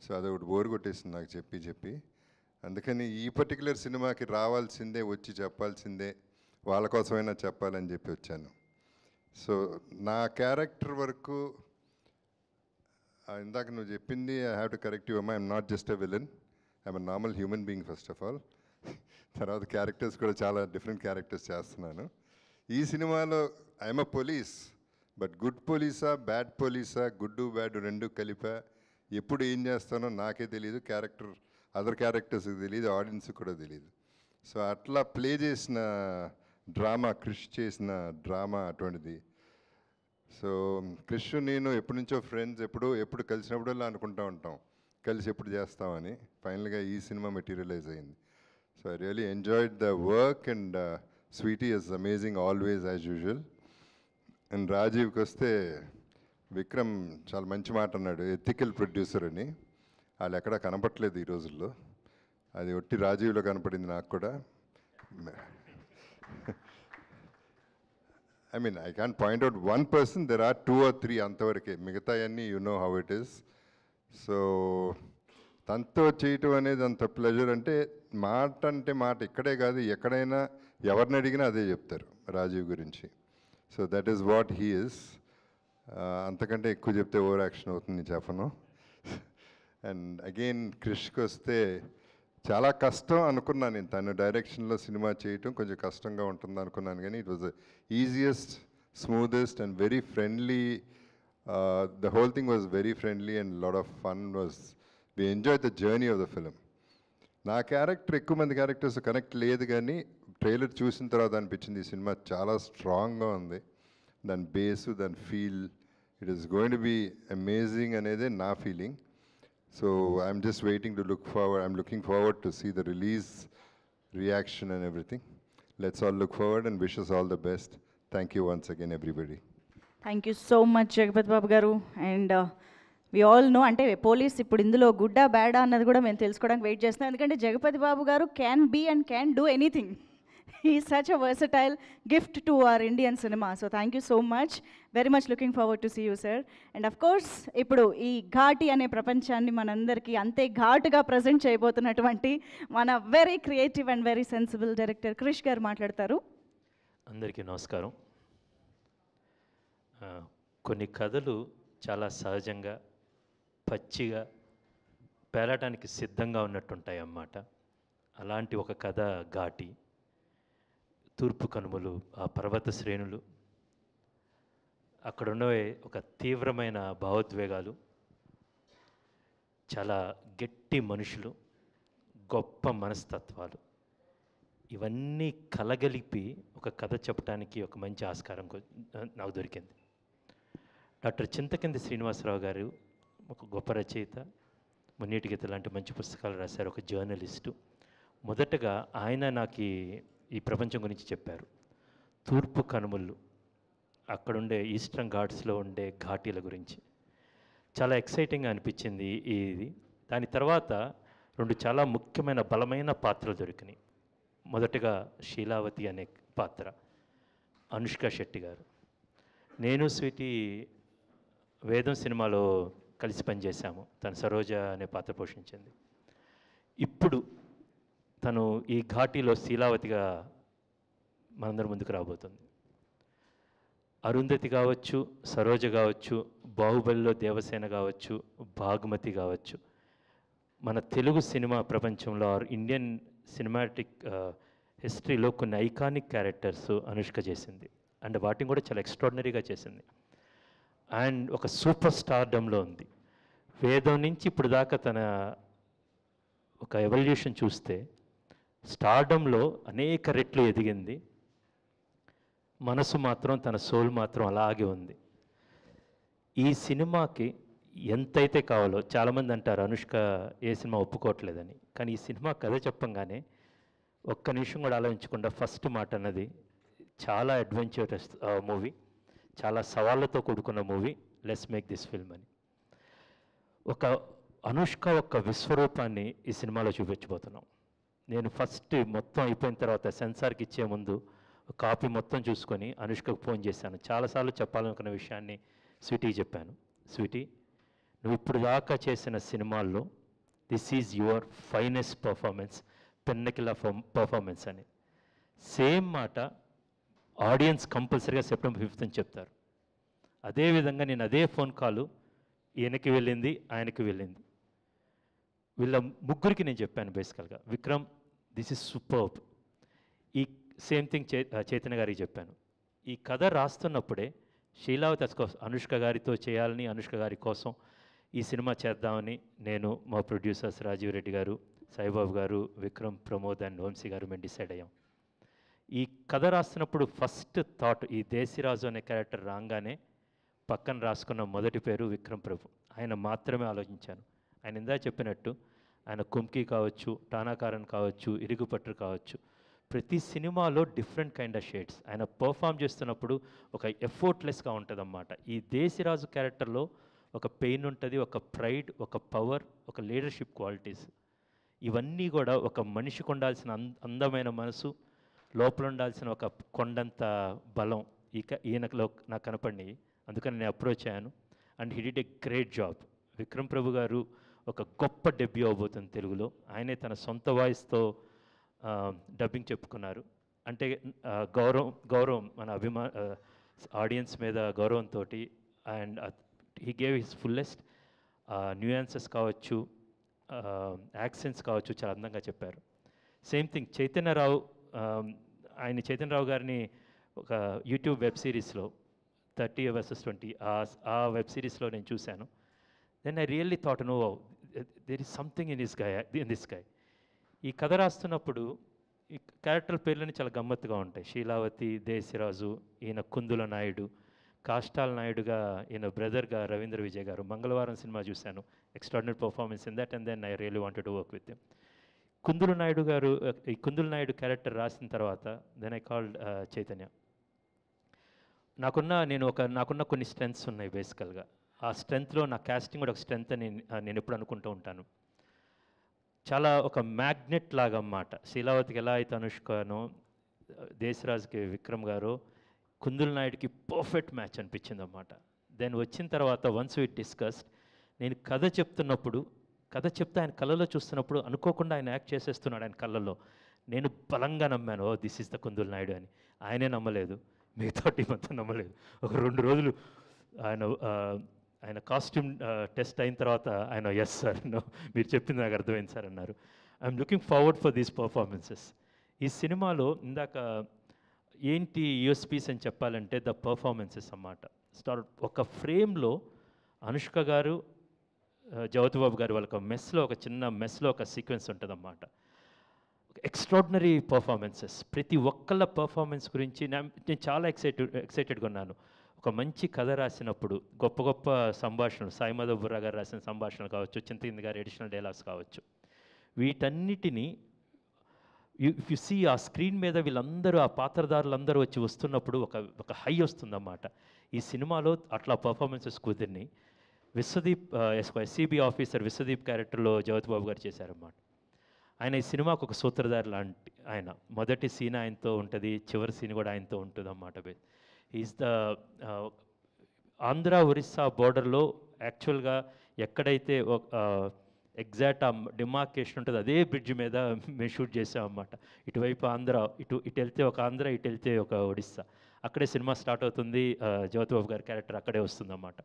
సో అదొకటి బోర్ కొట్టేసింది నాకు చెప్పి. అందుకని ఈ పర్టికులర్ సినిమాకి రావాల్సిందే, వచ్చి చెప్పాల్సిందే, వాళ్ళ కోసమైనా చెప్పాలని చెప్పి వచ్చాను. సో నా క్యారెక్టర్ వరకు ఇందాక నువ్వు చెప్పింది, I have to correct you అమ్మా, I'm not just a villain, I'm a normal human being first of all. తర్వాత క్యారెక్టర్స్ కూడా చాలా డిఫరెంట్ క్యారెక్టర్స్ చేస్తున్నాను. ఈ సినిమాలో I'm a police, but good పోలీసా బ్యాడ్ పోలీసా, గుడ్ బ్యాడ్ రెండు కలిపా, ఎప్పుడు ఏం చేస్తానో నాకే తెలియదు, అదర్ క్యారెక్టర్స్కి తెలియదు, ఆడియన్స్కి కూడా తెలియదు. సో అట్లా ప్లే చేసిన డ్రామా, క్రిష్ చేసిన డ్రామా అటువంటిది. సో క్రిష్ నేను ఎప్పటి నుంచో ఫ్రెండ్స్, ఎప్పుడు కలిసినప్పుడల్లా అనుకుంటూ ఉంటాం కలిసి ఎప్పుడు చేస్తామని. ఫైనల్గా ఈ సినిమా మెటీరియలైజ్ అయింది. So I really enjoyed the work and Sweety is amazing always as usual. And రాజీవ్కి వస్తే విక్రమ్ చాలా మంచి మాట అన్నాడు, ఎథికల్ ప్రొడ్యూసర్ అని. వాళ్ళు ఎక్కడా కనపట్లేదు ఈ రోజుల్లో, అది ఒట్టి రాజీవ్లో కనపడింది నాకు కూడా. I mean, I can't point out one person, there are 2 or 3 అంతవరకే, మిగతా అన్నీ you know how it is. So తనతో చేయటం అనేది అంత ప్లెజర్. అంటే మాట ఇక్కడే కాదు, ఎక్కడైనా ఎవరిని అడిగినా అదే చెప్తారు రాజీవ్ గురించి. So that is what he is. అంతకంటే ఎక్కువ చెప్తే ఓవర్ యాక్షన్ అవుతుంది, చెప్పను. అండ్ అగైన్ క్రిష్కి వస్తే చాలా కష్టం అనుకున్నాను నేను. తను డైరెక్షన్లో సినిమా చేయటం కొంచెం కష్టంగా ఉంటుంది అనుకున్నాను, కానీ it was the easiest, smoothest and very friendly. The whole thing was very friendly and lot of fun. We enjoy the journey of the film. నా క్యారెక్టర్ ఎక్కువ మంది క్యారెక్టర్స్ కనెక్ట్ లేదు, కానీ ట్రైలర్ చూసిన తర్వాత అనిపించింది ఈ సినిమా చాలా స్ట్రాంగ్గా ఉంది. దాని బేసు, దాని feel, it is going to be amazing అనేదే నా feeling. So I'm just waiting to look forward. I'm looking forward to see the release, reaction and everything. Let's all look forward and wish us all the best. Thank you once again, everybody. Thank you so much Jagapathi Babu గారు. And we all know, అంటే police ఇప్పుడు ఇందులో గుడ్డా బ్యాడా అన్నది కూడా మేము తెలుసుకోవడానికి wait చేస్తున్నాం. ఎందుకంటే Jagapathi Babu garu can be and can do anything. He is such a versatile gift to our Indian cinema. So thank you so much. Very much looking forward to see you sir. And of course ఇప్పుడు ఈ ఘాటి అనే ప్రపంచాన్ని మనందరికీ అంతే ఘాటుగా present చేయబోతున్నటువంటి మన very creative and very sensible director Krish garu మాట్లాడతారు. అందరికీ నమస్కారం. కొన్ని కథలు చాలా సహజంగా, పచ్చిగా, పేలటానికి సిద్ధంగా ఉన్నట్టుంటాయి అన్నమాట. అలాంటి ఒక కథ ఘాటి. తూర్పు కనుమలు, ఆ పర్వత శ్రేణులు, అక్కడ ఉండే ఒక తీవ్రమైన భావోద్వేగాలు, చాలా గట్టి మనుషులు, గొప్ప మనస్తత్వాలు, ఇవన్నీ కలగలిపి ఒక కథ చెప్పడానికి ఒక మంచి ఆస్కారం నాకు దొరికింది. డాక్టర్ చింతకింది శ్రీనివాసరావు గారు ఒక గొప్ప రచయిత, మున్నీటి గీత లాంటి మంచి పుస్తకాలు రాశారు, ఒక జర్నలిస్టు. మొదటగా ఆయన నాకు ఈ ప్రపంచం గురించి చెప్పారు. తూర్పు కనుమలు, అక్కడుండే ఈస్టర్న్ ఘాట్స్లో ఉండే ఘాటీల గురించి చాలా ఎక్సైటింగ్గా అనిపించింది ఇది. దాని తర్వాత 2 చాలా ముఖ్యమైన బలమైన పాత్రలు దొరికినాయి. మొదటగా శీలావతి అనే పాత్ర, అనుష్క శెట్టి గారు. నేను స్వీటీ వేదం సినిమాలో కలిసి పనిచేశాము. తను సరోజ అనే పాత్ర పోషించింది. ఇప్పుడు తను ఈ ఘాటీలో శీలావతిగా మనందరి ముందుకు రాబోతుంది. అరుంధతి కావచ్చు, సరోజ కావచ్చు, బాహుబలిలో దేవసేన కావచ్చు, భాగ్మతి కావచ్చు, మన తెలుగు సినిమా ప్రపంచంలో ఇండియన్ సినిమాటిక్ హిస్టరీలో కొన్ని ఐకానిక్ క్యారెక్టర్స్ అనుష్క చేసింది. అండ్ వాటిని కూడా చాలా ఎక్స్ట్రాడినరీగా చేసింది. అండ్ ఒక సూపర్ స్టార్డమ్లో ఉంది. వేదం నుంచి ఇప్పుడు దాకా తన ఒక ఎవల్యూషన్ చూస్తే స్టార్డమ్లో అనేక రెట్లు ఎదిగింది. మనసు మాత్రం, తన సోల్ మాత్రం అలాగే ఉంది. ఈ సినిమాకి ఎంతైతే కావాలో, చాలామంది అంటారు అనుష్క ఏ సినిమా ఒప్పుకోవట్లేదని, కానీ ఈ సినిమా కథ చెప్పంగానే ఒక్క నిమిషం కూడా ఆలోచించకుండా ఫస్ట్ మాట అన్నది, చాలా అడ్వెంచరస్ మూవీ, చాలా సవాళ్ళతో కూడుకున్న movie, let's make this film అని. ఒక అనుష్క యొక్క విశ్వరూపాన్ని ఈ సినిమాలో చూపించబోతున్నాం. నేను ఫస్ట్ మొత్తం అయిపోయిన తర్వాత సెన్సార్కి ఇచ్చే ముందు కాపీ మొత్తం చూసుకొని అనుష్కకు ఫోన్ చేశాను. చాలాసార్లు చెప్పాలనుకున్న విషయాన్ని స్వీటీకి చెప్పాను. స్వీటీ, నువ్వు ఇప్పుడు దాకా చేసిన సినిమాల్లో this is your finest performance, పెన్నకిలా పర్ఫార్మెన్స్ అని. సేమ్ మాట ఆడియన్స్ కంపల్సరీగా సెప్టెంబర్ 5th అని చెప్తారు. అదేవిధంగా నేను అదే ఫోన్ కాలు ఈయనకి వెళ్ళింది, ఆయనకి వెళ్ళింది. వీళ్ళ ముగ్గురికి నేను చెప్పాను బేసికల్గా, విక్రమ్ దిస్ ఇస్ సూపర్బ్. ఈ సేమ్ థింగ్ చైతన్య గారికి చెప్పాను. ఈ కథ రాస్తున్నప్పుడే శీలావతి అనుష్క గారితో చేయాలని, అనుష్క గారి కోసం ఈ సినిమా చేద్దామని నేను, మా ప్రొడ్యూసర్స్ రాజీవ్ రెడ్డి గారు, సాయిబాబు గారు, విక్రమ్, ప్రమోద్ అండ్ వంశీ గారు మేము డిసైడ్ అయ్యాం. ఈ కథ రాస్తున్నప్పుడు ఫస్ట్ థాట్, ఈ దేశీరాజు అనే క్యారెక్టర్ రాగానే పక్కన రాసుకున్న మొదటి పేరు విక్రమ్ ప్రభు. ఆయన మాత్రమే ఆలోచించాను. ఆయన ఇందా చెప్పినట్టు ఆయన కుంకి కావచ్చు, టానాకారన్ కావచ్చు, ఇరుగుపట్టు కావచ్చు, ప్రతి సినిమాలో డిఫరెంట్ కైండ్ ఆఫ్ షేడ్స్. ఆయన పర్ఫామ్ చేస్తున్నప్పుడు ఒక ఎఫర్ట్లెస్గా ఉంటుంది అన్నమాట. ఈ దేశీరాజు క్యారెక్టర్లో ఒక పెయిన్ ఉంటుంది, ఒక ప్రైడ్, ఒక పవర్, ఒక లీడర్షిప్ క్వాలిటీస్, ఇవన్నీ కూడా ఒక మనిషికి ఉండాల్సిన అందమైన మనసు, లోపల ఉండాల్సిన ఒక కొండంత బలం ఈయనలో నాకు కనపడినాయి. అందుకని నేను అప్రోచ్ అయ్యాను and he did a great job. Vikram Prabhu గారు ఒక గొప్ప డెబ్యూ అవబోతుంది తెలుగులో. ఆయనే తన సొంత వాయిస్తో డబ్బింగ్ చెప్పుకున్నారు. అంటే గౌరవం మన ఆడియన్స్ మీద గౌరవంతో and he gave his fullest. Nuances కావచ్చు, యాక్సెంట్స్ కావచ్చు, చాలా అందంగా చెప్పారు. సేమ్ థింగ్ చైతన్యరావు, చైతన్యరావు గారిని ఒక యూట్యూబ్ వెబ్ సిరీస్లో 30 vs 20 ఆ వెబ్ సిరీస్లో నేను చూశాను. Then I really thought no there is something in this guy. ఈ కథ రాస్తున్నప్పుడు ఈ క్యారెక్టర్ పేర్లని చాలా గమ్మత్తుగా ఉంటాయి. శీలావతి, దేశరాజు, ఈయన కుందుల నాయుడు, కాష్టాల నాయుడుగా ఈయన బ్రదర్గా రవీంద్ర విజయ్ గారు. మంగళవారం సినిమా చూశాను, extraordinary performance in that, and then I really wanted to work with him. Kundula Naidu garu, ఈ కుందుల నాయుడు క్యారెక్టర్ రాసిన తర్వాత దెన్ ఐ కాల్డ్ చైతన్య. నాకున్న కొన్ని స్ట్రెంగ్త్స్ ఉన్నాయి బేసికల్గా. ఆ స్ట్రెంగ్త్లో నా క్యాస్టింగ్ కూడా ఒక స్ట్రెంగ్త్ అని నేను ఎప్పుడు అనుకుంటూ ఉంటాను. చాలా ఒక మ్యాగ్నెట్ లాగా అన్నమాట. శీలావతికి ఎలా అయితే అనుష్కనో, దేశరాజ్కి విక్రమ్ గారు, కుందుల నాయుడికి పర్ఫెక్ట్ మ్యాచ్ అనిపించింది అన్నమాట. దెన్ వచ్చిన తర్వాత వన్స్ వి డిస్కస్డ్, నేను కథ చెప్తే ఆయన కళ్ళలో చూస్తున్నప్పుడు అనుకోకుండా ఆయన యాక్ట్ చేసేస్తున్నాడు ఆయన కళ్ళల్లో. నేను బలంగా నమ్మాను, oh this is the Kundula Naidu అని. ఆయనే నమ్మలేదు, మిగతా టీం అంతా నమ్మలేదు. ఒక 2 రోజులు ఆయన కాస్ట్యూమ్ టెస్ట్ అయిన తర్వాత ఆయన ఎస్ సార్, మీరు చెప్పింది నాకు అర్థమైంది సార్ అన్నారు. I'm looking forward for these performances. ఈ సినిమాలో ఇందాక ఏంటి యూఎస్పీస్ అని చెప్పాలంటే ద పర్ఫార్మెన్సెస్ అన్నమాట. ఒక ఫ్రేమ్లో అనుష్క గారు, జ్యోతిబాబు గారు వాళ్ళ చిన్న మెస్లో ఒక సీక్వెన్స్ ఉంటుందన్నమాట. Extraordinary performances. ప్రతి ఒక్కళ్ళ పర్ఫార్మెన్స్ గురించి నేను చాలా ఎక్సైటెడ్గా ఉన్నాను. ఒక మంచి కథ రాసినప్పుడు గొప్ప సంభాషణలు, సాయి మాధవ్ బుర్రా గారు రాసిన సంభాషణలు కావచ్చు, చింతకింది గారి ఎడిషనల్ డైలాగ్స్ కావచ్చు, వీటన్నిటినీ ఇఫ్ యు సీ ఆ స్క్రీన్ మీద వీళ్ళందరూ, ఆ పాత్రధారులందరూ వచ్చి వస్తున్నప్పుడు ఒక హై వస్తుందన్నమాట. ఈ సినిమాలో అట్లా performances కుదిరిని. Vishwadeep, SCB officer Vishwadeep క్యారెక్టర్లో జ్యోతిబాబు గారు చేశారన్నమాట. ఆయన ఈ సినిమాకు ఒక సూత్రధారి లాంటి ఆయన. మొదటి సీన్ ఆయనతో ఉంటుంది, చివరి సీన్ కూడా ఆయనతో ఉంటుంది అన్నమాట. ఈజ్ ద ఆంధ్ర ఒరిస్సా బోర్డర్లో యాక్చువల్గా ఎక్కడైతే ఎగ్జాక్ట్ ఆ డిమార్కేషన్ ఉంటుంది, అదే బ్రిడ్జ్ మీద మేము షూట్ చేసామన్నమాట. ఇటువైపు ఆంధ్ర, ఇటు వెళ్తే ఒక ఆంధ్ర, ఇటు వెళ్తే ఒక ఒడిస్సా. అక్కడే సినిమా స్టార్ట్ అవుతుంది, జ్యోతిబాబు గారి క్యారెక్టర్ అక్కడే వస్తుందన్నమాట.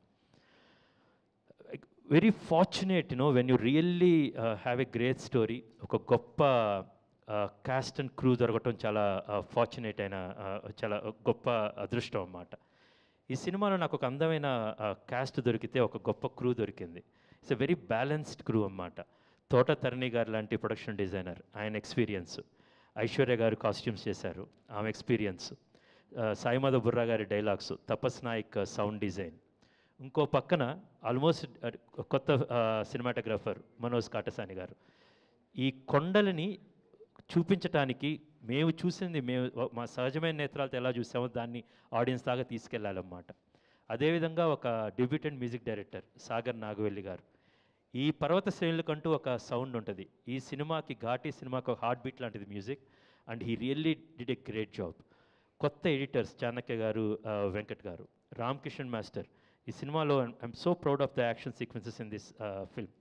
Very fortunate when you really have a great story. ఒక గొప్ప క్యాస్ట్ అండ్ క్రూ దొరకటం చాలా ఫార్చునేట్ అయిన, చాలా గొప్ప అదృష్టం అన్నమాట. ఈ సినిమాలో నాకు ఒక అందమైన క్యాస్ట్ దొరికితే ఒక గొప్ప క్రూ దొరికింది. It's a very balanced crew అన్నమాట. తోట తరణి గారు లాంటి ప్రొడక్షన్ డిజైనర్, ఆయన ఎక్స్పీరియన్స్. ఐశ్వర్య గారు కాస్ట్యూమ్స్ చేశారు, ఆమె ఎక్స్పీరియన్స్. సాయి మాధవ్ బుర్రా గారి డైలాగ్స్, తపస్ నాయక్ సౌండ్ డిజైన్. ఇంకో పక్కన ఆల్మోస్ట్ కొత్త సినిమాటోగ్రాఫర్ మనోజ్ కాటసాని గారు. ఈ కొండలని చూపించటానికి మేము చూసింది, మా సహజమైన నేత్రాలతో ఎలా చూసామో దాన్ని ఆడియన్స్ దాకా తీసుకెళ్ళాలన్నమాట. అదేవిధంగా ఒక debutante music director Sagar Nagavelli garu. ఈ పర్వత శ్రేణులకంటూ ఒక సౌండ్ ఉంటుంది. ఈ సినిమాకి, ఘాటీ సినిమాకి ఒక హార్ట్ బీట్ లాంటిది music, and he really did a great job. కొత్త ఎడిటర్స్ చాణక్య గారు, వెంకట్ గారు, రామ్ కిషన్ మాస్టర్. ఈ సినిమాలో I'm so proud of the action sequences in this film.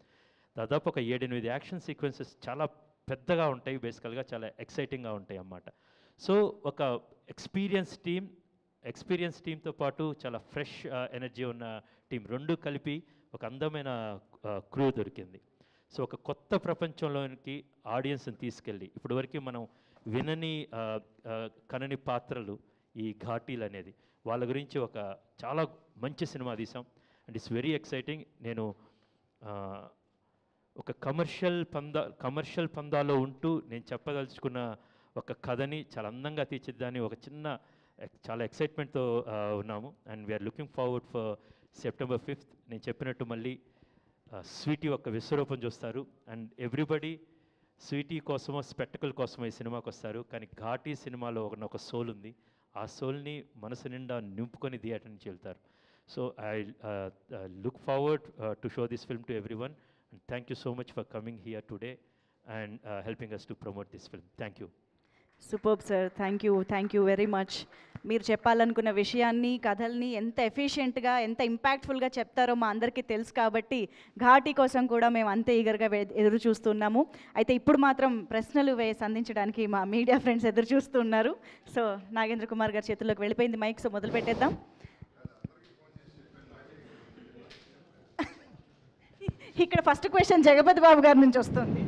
దాదాపు ఒక 7-8 యాక్షన్ సీక్వెన్సెస్ చాలా పెద్దగా ఉంటాయి, బేసికల్గా చాలా ఎక్సైటింగ్గా ఉంటాయి అన్నమాట. సో ఒక ఎక్స్పీరియన్స్ టీంతో పాటు చాలా ఫ్రెష్ ఎనర్జీ ఉన్న టీం, రెండు కలిపి ఒక అందమైన క్రూ దొరికింది. సో ఒక కొత్త ప్రపంచంలోనికి ఆడియన్స్ని తీసుకెళ్ళి, ఇప్పటివరకు మనం వినని కనని పాత్రలు ఈ ఘాటీలు అనేది, వాళ్ళ గురించి ఒక చాలా మంచి సినిమా తీసాం. And it's very exciting. నేను ఒక కమర్షియల్ పందాలో ఉంటూ నేను చెప్పదలుచుకున్న ఒక కథని చాలా అందంగా తీర్చిద్దాన్ని ఒక చాలా ఎక్సైట్మెంట్తో ఉన్నాము. And we're looking forward for September 5th. నేను చెప్పినట్టు మళ్ళీ స్వీటీ ఒక విశ్వరూపం చూస్తారు. అండ్ ఎవ్రీబడి స్వీటీ కోసమో స్పెక్టకల్ కోసమో ఈ సినిమాకి వస్తారు, కానీ ఘాటీ సినిమాలో ఒక సోల్ ఉంది. ఆ సోల్ని మనసు నిండా నింపుకొని థియేటర్ నుంచి వెళ్తారు. So I look forward to show this film to everyone. And thank you so much for coming here today and helping us to promote this film. Thank you. Superb sir, thank you very much. మీరు చెప్పాలనుకున్న విషయాన్ని, కథల్ని ఎంత ఎఫిషియెంట్గా, ఎంత ఇంపాక్ట్ఫుల్గా చెప్తారో మా అందరికీ తెలుసు కాబట్టి ఘాటి కోసం కూడా మేము అంతే ఈగర్గా ఎదురు చూస్తున్నాము. అయితే ఇప్పుడు మాత్రం ప్రశ్నలు సంధించడానికి మా మీడియా ఫ్రెండ్స్ ఎదురు చూస్తున్నారు. సో నాగేంద్ర కుమార్ గారి చేతుల్లోకి వెళ్ళిపోయింది మైక్, సో మొదలు పెట్టేద్దాం. ఇక్కడ ఫస్ట్ క్వశ్చన్ జగపతి బాబు గారి నుంచి వస్తుంది.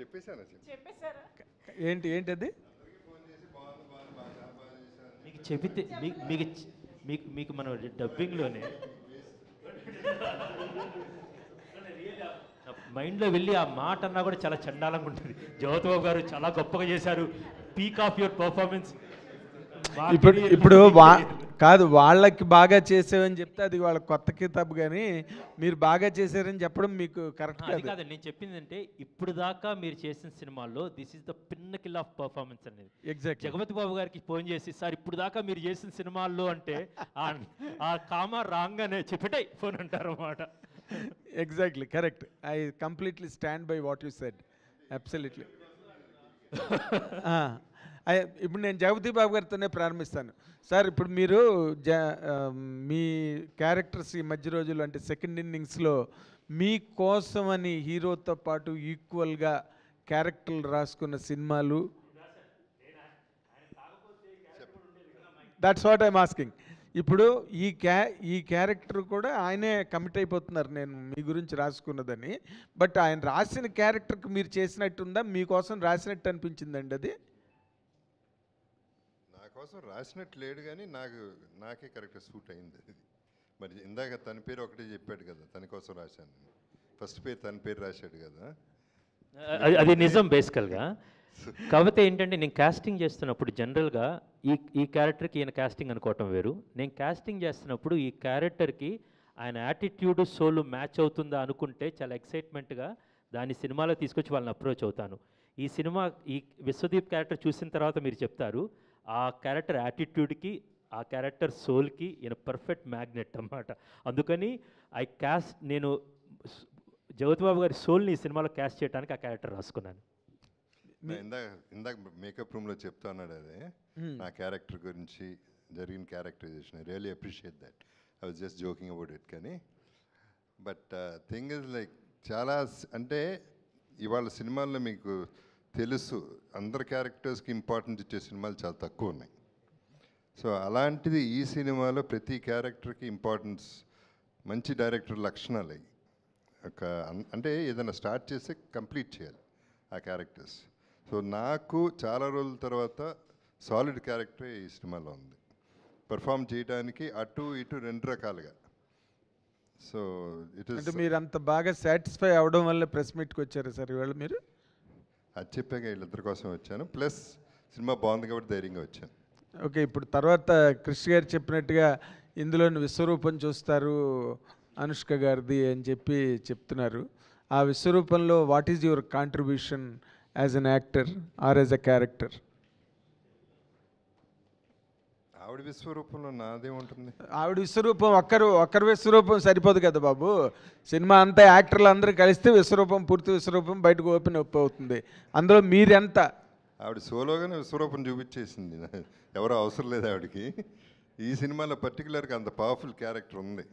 చెప్పేశాను. ఏంటది? మీకు చెబితే మీకు మనం డబ్బింగ్లోనే మైండ్లో వెళ్ళి ఆ మాట అన్నా కూడా చాలా చండాలంగా ఉంటుంది. జగపతి బాబు గారు చాలా గొప్పగా చేశారు, పీక్ ఆఫ్ యువర్ పర్ఫార్మెన్స్. ఇప్పుడు కాదు, వాళ్ళకి బాగా చేసావని చెప్తే అది వాళ్ళ కొత్త కితాబు, కానీ మీరు బాగా చేశారని చెప్పడం మీకు కరెక్ట్ అది కాదు. నేను చెప్పింది అంటే ఇప్పుడు దాకా మీరు చేసిన సినిమాల్లో this is the pinnacle of performance అనేది. ఎగ్జాక్ట్. జగపతి బాబు గారికి ఫోన్ చేసి, సార్ ఇప్పుడు దాకా మీరు చేసిన సినిమాల్లో అంటే ఆ కామా రాంగ్ అనే చెప్పటే ఫోన్ అంటారు అన్నమాట. Exactly correct. I completely stand by what you said. Absolutely. ఇప్పుడు నేను జగపతి బాబు గారితోనే ప్రారంభిస్తాను. సార్, ఇప్పుడు మీరు మీ క్యారెక్టర్స్ ఈ మధ్య రోజులు అంటే సెకండ్ ఇన్నింగ్స్లో మీకోసమని హీరోతో పాటు ఈక్వల్గా క్యారెక్టర్లు రాసుకున్న సినిమాలు, దట్స్ వాట్ ఐమ్ ఆస్కింగ్. ఇప్పుడు ఈ క్యారెక్టర్ కూడా ఆయనే కమిట్ అయిపోతున్నారు, నేను మీ గురించి రాసుకున్నదని. బట్ ఆయన రాసిన క్యారెక్టర్కి మీరు చేసినట్టుందా, మీకోసం రాసినట్టు అనిపించిందండి అది? కోసం రాసినట్టు లేడు, కానీ నాకే కరెక్ట్గా సూట్ అయింది అది. మరి ఇందాక తన పేరు ఒకటే చెప్పాడు కదా, తన కోసం రాశాను. ఫస్ట్ పేరు తన పేరు రాశాడు కదా. అది నిజం బేసికల్గా. కాకపోతే ఏంటంటే నేను కాస్టింగ్ చేస్తున్నప్పుడు జనరల్గా ఈ క్యారెక్టర్కి ఈయన కాస్టింగ్ అనుకోవటం వేరు. నేను కాస్టింగ్ చేస్తున్నప్పుడు ఈ క్యారెక్టర్కి ఆయన యాటిట్యూడ్ సోల్ మ్యాచ్ అవుతుందా అనుకుంటే చాలా ఎక్సైట్మెంట్గా దాన్ని సినిమాలో తీసుకొచ్చి వాళ్ళని అప్రోచ్ అవుతాను. ఈ విశ్వదీప్ క్యారెక్టర్ చూసిన తర్వాత మీరు చెప్తారు, ఆ క్యారెక్టర్ యాటిట్యూడ్కి ఆ క్యారెక్టర్ సోల్కి ఈయన పర్ఫెక్ట్ మ్యాగ్నెట్ అన్నమాట. అందుకని నేను జగపతి బాబు గారి సోల్ని ఈ సినిమాలో క్యాస్ట్ చేయడానికి ఆ క్యారెక్టర్ రాసుకున్నాను. ఇందాక మేకప్ రూమ్లో చెప్తా ఉన్నాడు అదే నా క్యారెక్టర్ గురించి జరిగిన characterisation. I really appreciate that. I was just joking about it. కానీ బట్ థింగ్ ఇస్ లైక్ చాలా అంటే ఇవాళ సినిమాల్లో మీకు తెలుసు అందరు క్యారెక్టర్స్కి ఇంపార్టెన్స్ ఇచ్చే సినిమాలు చాలా తక్కువ ఉన్నాయి. సో అలాంటిది ఈ సినిమాలో ప్రతి క్యారెక్టర్కి ఇంపార్టెన్స్, మంచి డైరెక్టర్ లక్షణాలు అయ్యి అంటే ఏదైనా స్టార్ట్ చేస్తే కంప్లీట్ చేయాలి ఆ క్యారెక్టర్స్. సో నాకు చాలా రోజుల తర్వాత సాలిడ్ క్యారెక్టరే ఈ సినిమాలో ఉంది, పర్ఫామ్ చేయడానికి అటు ఇటు రెండు రకాలుగా. సో అంటే మీరు అంత బాగా సాటిస్ఫై అవ్వడం వల్ల ప్రెస్ మీట్కి వచ్చారు సార్ ఇవాళ మీరు? అది చెప్పాక వీళ్ళిద్దరి కోసం వచ్చాను, ప్లస్ సినిమా బాగుంది కాబట్టి ధైర్యంగా వచ్చాను. ఓకే, ఇప్పుడు తర్వాత కృష్ణ గారు చెప్పినట్టుగా ఇందులోని విశ్వరూపం చూస్తారు అనుష్క గారిది అని చెప్తున్నారు. ఆ విశ్వరూపంలో what is your contribution as an actor or as a character? ఆవిడ విశ్వరూపంలో నాదేముంటుంది? ఆవిడ విశ్వరూపం ఒక్కరు విశ్వరూపం సరిపోదు కదా బాబు. సినిమా అంతా యాక్టర్లు అందరూ కలిస్తే విశ్వరూపం, పూర్తి విశ్వరూపం బయటకు ఓపెన్ అప్ అవుతుంది. అందులో మీరెంత? ఆవిడ సోలోగానే విశ్వరూపం చూపించేసింది, ఎవరో అవసరం లేదు ఆవిడకి. ఈ సినిమాలో పర్టికులర్గా అంత పవర్ఫుల్ క్యారెక్టర్ ఉంది.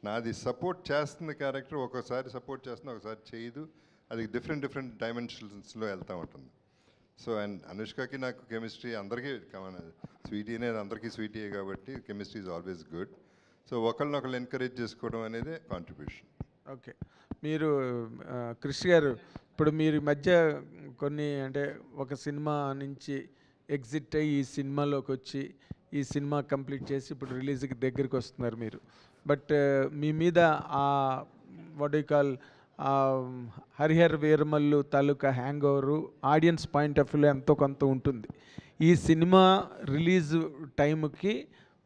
నాది సపోర్ట్ చేస్తున్న క్యారెక్టర్ ఒకసారి సపోర్ట్ చేస్తుంది, ఒకసారి చేయదు. అది డిఫరెంట్ డైమెన్షన్స్లో వెళ్తూ ఉంటుంది. సో అండ్ అనుష్కకి నాకు కెమిస్ట్రీ అందరికీ స్వీటీ అనేది అందరికీ స్వీటీయే కాబట్టి chemistry is always good. So ఒకళ్ళనొకళ్ళు ఎంకరేజ్ చేసుకోవడం అనేది కాంట్రిబ్యూషన్. ఓకే, మీరు కృషి గారు ఇప్పుడు మీరు మధ్య కొన్ని అంటే ఒక సినిమా నుంచి ఎగ్జిట్ అయ్యి ఈ సినిమాలోకి వచ్చి ఈ సినిమా కంప్లీట్ చేసి ఇప్పుడు రిలీజ్కి దగ్గరికి వస్తున్నారు మీరు. బట్ మీ మీద ఆ what you call Harihara Veeramallu తాలూకా hangover audience point of వ్యూలో ఎంతో కొంత ఉంటుంది. ఈ సినిమా రిలీజ్ టైంకి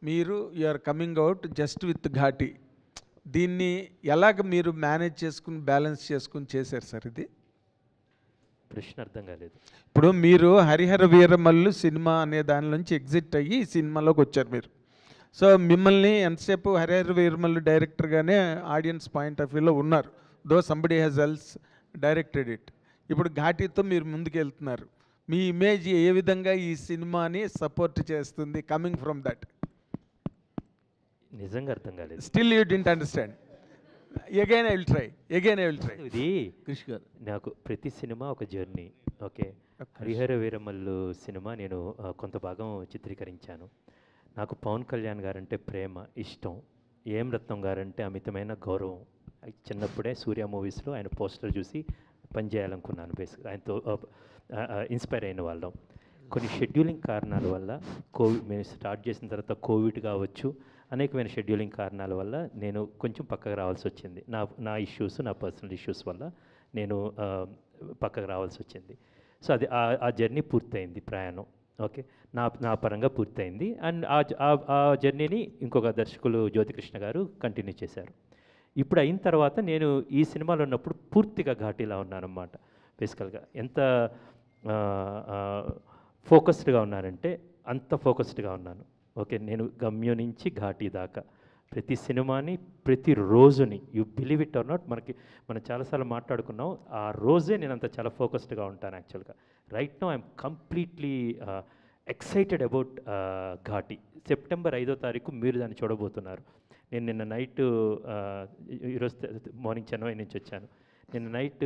మీరు are coming out just with Ghaati. దీన్ని ఎలాగ మీరు మేనేజ్ చేసుకుని బ్యాలెన్స్ చేసుకుని చేశారు సార్? ఇది ప్రశ్న అర్థం కాలేదు. ఇప్పుడు మీరు హరిహర వీరమల్లు సినిమా అనే దాని నుంచి ఎగ్జిట్ అయ్యి ఈ సినిమాలోకి వచ్చారు మీరు. సో మిమ్మల్ని ఎంతసేపు హరిహర వీరమల్లు డైరెక్టర్గానే ఆడియన్స్ పాయింట్ ఆఫ్ వ్యూలో ఉన్నారు, though somebody has else directed it. ఇప్పుడు ఘాటీతో మీరు ముందుకు వెళ్తున్నారు. మీ ఇమేజ్ ఏ విధంగా ఈ సినిమాని సపోర్ట్ చేస్తుంది కమింగ్ ఫ్రమ్ దట్? నిజంగా అర్థం కాలేదు. Still you didn't understand. Again I will try. ఇది కృష్ గారు, నాకు ప్రతి సినిమా ఒక journey. Okay, Harihara Veeramallu cinema నేను కొంత భాగం చిత్రీకరించాను. నాకు పవన్ కళ్యాణ్ గారంటే ప్రేమ, ఇష్టం. ఏం రత్నం గారంటే అమితమైన గౌరవం. చిన్నప్పుడే సూర్య మూవీస్లో ఆయన పోస్టర్ చూసి పనిచేయాలనుకున్నాను. బేసిక్గా ఆయనతో ఇన్స్పైర్ అయిన వాళ్ళం. కొన్ని షెడ్యూలింగ్ కారణాల వల్ల మేము స్టార్ట్ చేసిన తర్వాత కోవిడ్ కావచ్చు, అనేకమైన షెడ్యూలింగ్ కారణాల వల్ల నేను కొంచెం పక్కకు రావాల్సి వచ్చింది. నా ఇష్యూస్, నా పర్సనల్ ఇష్యూస్ వల్ల నేను పక్కకు రావాల్సి వచ్చింది. సో అది ఆ జర్నీ పూర్తయింది, ప్రయాణం. ఓకే, నా పరంగా పూర్తయింది. అండ్ ఆ జర్నీని ఇంకొక దర్శకులు జ్యోతికృష్ణ గారు కంటిన్యూ చేశారు. ఇప్పుడు అయిన తర్వాత నేను ఈ సినిమాలో ఉన్నప్పుడు పూర్తిగా ఘాటీలా ఉన్నానన్నమాట. బేసికల్గా ఎంత ఫోకస్డ్గా ఉన్నానంటే అంత ఫోకస్డ్గా ఉన్నాను. ఓకే, నేను గమ్యం నుంచి ఘాటీ దాకా ప్రతి సినిమాని, ప్రతి రోజుని, you believe it or not, మనం చాలాసార్లు మాట్లాడుకున్నాం. ఆ రోజే నేను అంత చాలా ఫోకస్డ్గా ఉంటాను యాక్చువల్గా. Right now I'm completely excited about ఘాటీ. September 5వ తారీఖు మీరు దాన్ని చూడబోతున్నారు. నేను నిన్న నైట్, ఈరోజు మార్నింగ్ చెన్నై నుంచి వచ్చాను. నిన్న నైట్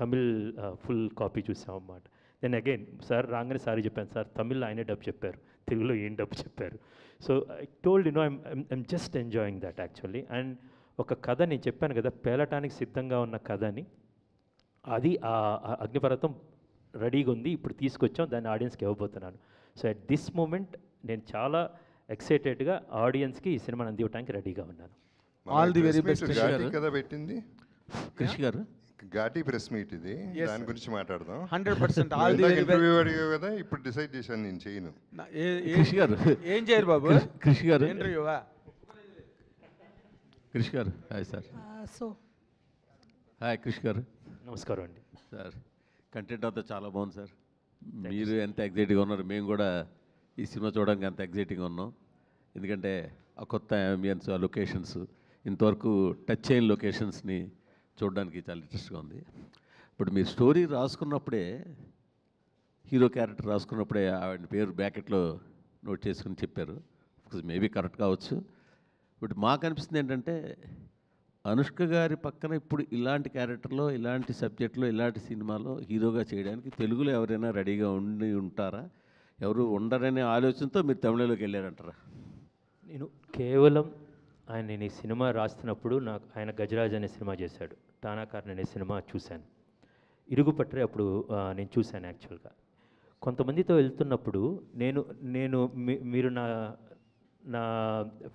తమిళ్ ఫుల్ కాపీ చూసామన్నమాట. దెన్ అగైన్ సార్ రాగానే సారీ చెప్పాను, సార్ తమిళ్లో ఆయనే డబ్ చెప్పారు, తెలుగులో ఏం డబ్ చెప్పారు. So I told I'm just enjoying that actually. And ఒక కథ నేను చెప్పాను కదా, పేలటానికి సిద్ధంగా ఉన్న కథని, అది ఆ అగ్నిపర్వతం రెడీగా ఉంది, ఇప్పుడు తీసుకొచ్చాం, దాన్ని ఆడియన్స్కి ఇవ్వబోతున్నాను. సో అట్ దిస్ మూమెంట్ నేను చాలా ఎక్సైటెడ్గా ఆడియన్స్కి ఈ సినిమాని అందివ్వడానికి రెడీగా ఉన్నాను. All the very best. Ghaati కదా పెట్టింది, కృష్ గారు, ఘాటీ ప్రెస్ మీట్ ఇది, దాని గురించి మాట్లాడదాం. 100% ఆల్ ది వెరీ ఇంటర్వ్యూ అడిగావు కదా, ఇప్పుడు డిసైడ్ చేశాను నేను చేయను. కృష్ గారు, ఏం చేయరు బాబు? కృష్ గారు, ఇంటర్వ్యూవా? కృష్ గారు, హాయ్ సార్. హాయ్ కృష్ గారు. నమస్కారం అండి. సార్, కంటెంట్ అంతా చాలా బాగుంది సార్. మీరు ఎంత ఎగ్జైటింగ్గా ఉన్నారు, మేము కూడా ఈ సినిమా చూడడానికి అంత ఎగ్జైటింగ్గా ఉన్నాం. ఎందుకంటే ఆ కొత్త అంబియన్స్, ఆ లొకేషన్స్, ఇంతవరకు టచ్ అయిన లొకేషన్స్ని చూడడానికి చాలా ఇంట్రెస్ట్గా ఉంది. ఇప్పుడు మీరు స్టోరీ రాసుకున్నప్పుడే, హీరో క్యారెక్టర్ రాసుకున్నప్పుడే ఆవిడ పేరు బ్రాకెట్లో నోట్ చేసుకుని చెప్పారు. మేబీ కరెక్ట్ కావచ్చు. బట్ మాకు అనిపిస్తుంది ఏంటంటే, అనుష్క గారి పక్కన ఇప్పుడు ఇలాంటి క్యారెక్టర్లో, ఇలాంటి సబ్జెక్ట్లో, ఇలాంటి సినిమాలో హీరోగా చేయడానికి తెలుగులో ఎవరైనా రెడీగా ఉండి ఉంటారా? ఎవరు ఉండరనే ఆలోచనతో మీరు తమిళలోకి వెళ్ళారంటారా? నేను కేవలం నేను ఈ సినిమా రాస్తున్నప్పుడు ఆయన గజరాజ్ అనే సినిమా చేశాడు, టానాకారన్ అనే సినిమా చూశాను, ఇరుగుపట్రే అప్పుడు నేను చూశాను యాక్చువల్గా. కొంతమందితో వెళ్తున్నప్పుడు మీరు నా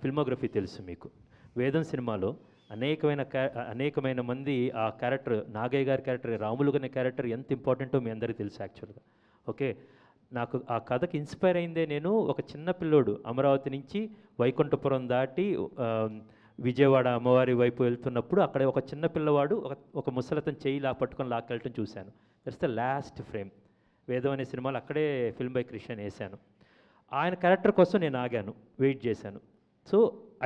ఫిల్మోగ్రఫీ తెలుసు మీకు. వేదం సినిమాలో అనేకమైన మంది ఆ క్యారెక్టర్, నాగయ్య గారి క్యారెక్టర్, రాములు అనే క్యారెక్టర్ ఎంత ఇంపార్టెంటో మీ అందరికీ తెలుసు యాక్చువల్గా. ఓకే, నాకు ఆ కథకి ఇన్స్పైర్ అయిందే, నేను ఒక చిన్న పిల్లోడు అమరావతి నుంచి వైకుంఠపురం దాటి విజయవాడ అమ్మవారి వైపు వెళ్తున్నప్పుడు అక్కడ ఒక చిన్న పిల్లవాడు ఒక ముసలతను చేయి పట్టుకొని లాక్కెళ్ళటం చూశాను. That's the last frame. వేదం అనే సినిమాలో అక్కడే ఫిల్మ్ బై క్రిషన్ వేశాను. ఆయన క్యారెక్టర్ కోసం నేను ఆగాను, వెయిట్ చేశాను. సో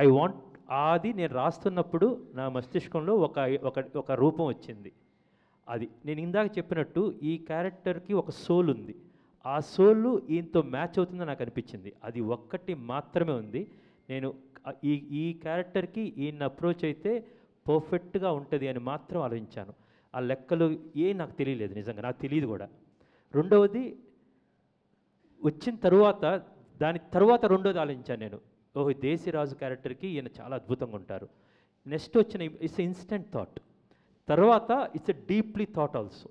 ఐ వాంట్, అది నేను రాస్తున్నప్పుడు నా మస్తిష్కంలో ఒక రూపం వచ్చింది. అది నేను ఇందాక చెప్పినట్టు ఈ క్యారెక్టర్కి ఒక సోల్ ఉంది. ఆ సోల్ ఈయనతో మ్యాచ్ అవుతుందని నాకు అనిపించింది. అది ఒక్కటి మాత్రమే ఉంది. నేను ఈ క్యారెక్టర్కి ఈయన అప్రోచ్ అయితే పర్ఫెక్ట్గా ఉంటుంది అని మాత్రం ఆలోచించాను. ఆ లెక్కలు నాకు తెలియలేదు, నిజంగా నాకు తెలియదు కూడా. రెండవది వచ్చిన తరువాత, దాని తర్వాత రెండోది ఆలోచించాను నేను, ఓహో దేశీరాజు క్యారెక్టర్కి ఈయన చాలా అద్భుతంగా ఉంటారు. నెక్స్ట్ వచ్చిన ఇట్స్ ఇన్స్టెంట్ థాట్, తర్వాత ఇట్స్ డీప్లీ థాట్ ఆల్సో,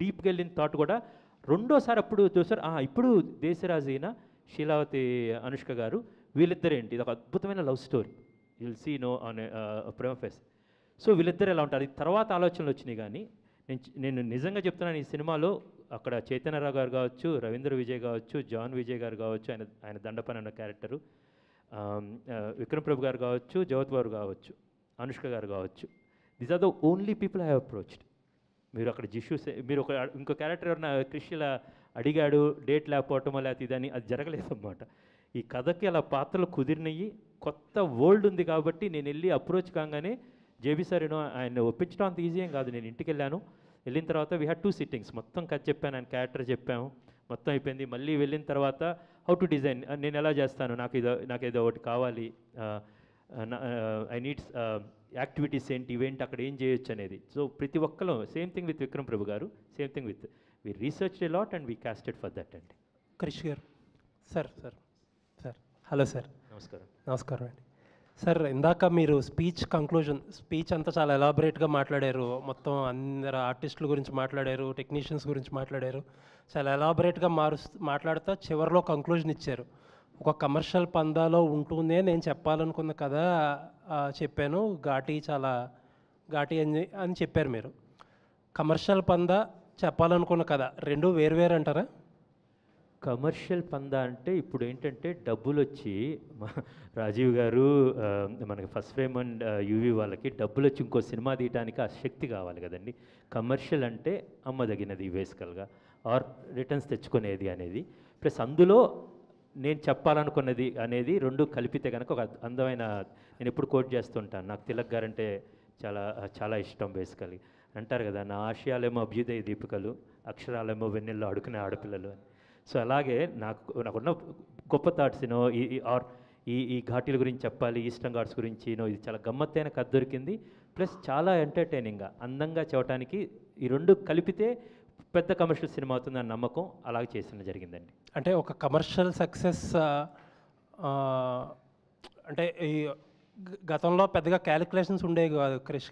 డీప్గా వెళ్ళిన థాట్ కూడా రెండోసారి అప్పుడు చూసారు. ఇప్పుడు దేశరాజు అయిన శీలావతి అనుష్క గారు, వీళ్ళిద్దరేంటి, ఇది ఒక అద్భుతమైన love story, will see no on ప్రేమ ఫేస్. సో వీళ్ళిద్దరు ఎలా ఉంటారు, తర్వాత ఆలోచనలు వచ్చినాయి. కానీ నేను నిజంగా చెప్తున్నాను, ఈ సినిమాలో అక్కడ చైతన్యరావు గారు కావచ్చు, రవీంద్ర విజయ్ కావచ్చు, జాన్ విజయ్ గారు కావచ్చు, ఆయన దండపని అన్న క్యారెక్టరు, విక్రమ్ ప్రభు గారు కావచ్చు, జగత్ గారు కావచ్చు, అనుష్క గారు కావచ్చు, these are the only people I have approached. మీరు అక్కడ మీరు ఇంకో క్యారెక్టర్ ఎవరైనా క్రిషిలా అడిగాడు, డేట్ లేకపోవటం లేకపోతే ఇదని, అది జరగలేదన్నమాట. ఈ కథకి అలా పాత్రలు కుదిరినవి, కొత్త వరల్డ్ ఉంది కాబట్టి నేను వెళ్ళి అప్రోచ్ కాగానే జేబీ సార్ ఆయన ఒప్పించడం అంత ఈజీ ఏం కాదు. నేను ఇంటికి వెళ్ళాను, వెళ్ళిన తర్వాత వీ హ్యాడ్ 2 సిట్టింగ్స్, మొత్తం కథ చెప్పాను, ఆయన క్యారెక్టర్ చెప్పాము, మొత్తం అయిపోయింది. మళ్ళీ వెళ్ళిన తర్వాత హౌ టు డిజైన్, నేను ఎలా చేస్తాను, నాకేదో ఒకటి కావాలి, ఐ నీడ్స్ యాక్టివిటీస్ ఏంటి, ఈవెంట్ అక్కడ ఏం చేయొచ్చు అనేది. సో ప్రతి ఒక్కరు same thing with Vikram Prabhu garu, same thing with we research a lot and we casted for that అండి. క్రిష్ గారు సార్ హలో సార్. నమస్కారం అండి సార్. ఇందాక మీరు స్పీచ్ అంతా చాలా ఎలాబరేట్గా మాట్లాడారు, మొత్తం అందరు ఆర్టిస్టుల గురించి మాట్లాడారు, టెక్నీషియన్స్ గురించి మాట్లాడారు, చాలా ఎలాబరేట్గా మాట్లాడుతూ చివరిలో కంక్లూజన్ ఇచ్చారు. ఒక కమర్షియల్ పందాలో ఉంటూనే నేను చెప్పాలనుకున్న కథ చెప్పాను, ఘాటి అని చెప్పారు మీరు. కమర్షియల్ పందా, చెప్పాలనుకున్న కథ రెండు వేరు అంటారా? కమర్షియల్ పందా అంటే ఇప్పుడు ఏంటంటే డబ్బులు వచ్చి రాజీవ్ గారు మనకి ఫస్ట్ ఫ్రేమ్ అండ్ యూవీ వాళ్ళకి డబ్బులు వచ్చి ఇంకో సినిమా తీయడానికి ఆ శక్తి కావాలి కదండి. కమర్షియల్ అంటే అమ్మదగినది బేసికల్గా, ఆర్ రిటర్న్స్ తెచ్చుకునేది అనేది, ప్లస్ అందులో నేను చెప్పాలనుకున్నది అనేది రెండు కలిపితే కనుక ఒక అందమైన, నేను ఎప్పుడు కోట్ చేస్తుంటాను, నాకు తిలక్ గారంటే చాలా ఇష్టం. బేసికలీ అంటారు కదా, నా ఆశయాలేమో అభ్యుదయ దీపికలు, అక్షరాలేమో వెన్నెల్లో అడుకునే ఆడపిల్లలు అని. సో అలాగే నాకున్న గొప్ప థాట్స్ ఈ ఘాటీల గురించి చెప్పాలి, ఈస్టర్న్ ఘాట్స్ గురించి ఇది చాలా గమ్మత్తైన కథ దొరికింది, ప్లస్ చాలా ఎంటర్టైనింగ్గా అందంగా చెప్పడానికి ఈ రెండు కలిపితే పెద్ద కమర్షియల్ సినిమా అవుతుందని నమ్మకం, అలాగే చేసిన జరిగిందండి. అంటే ఒక కమర్షియల్ సక్సెస్ అంటే ఈ గతంలో పెద్దగా క్యాలిక్యులేషన్స్ ఉండేవి కాదు క్రిష్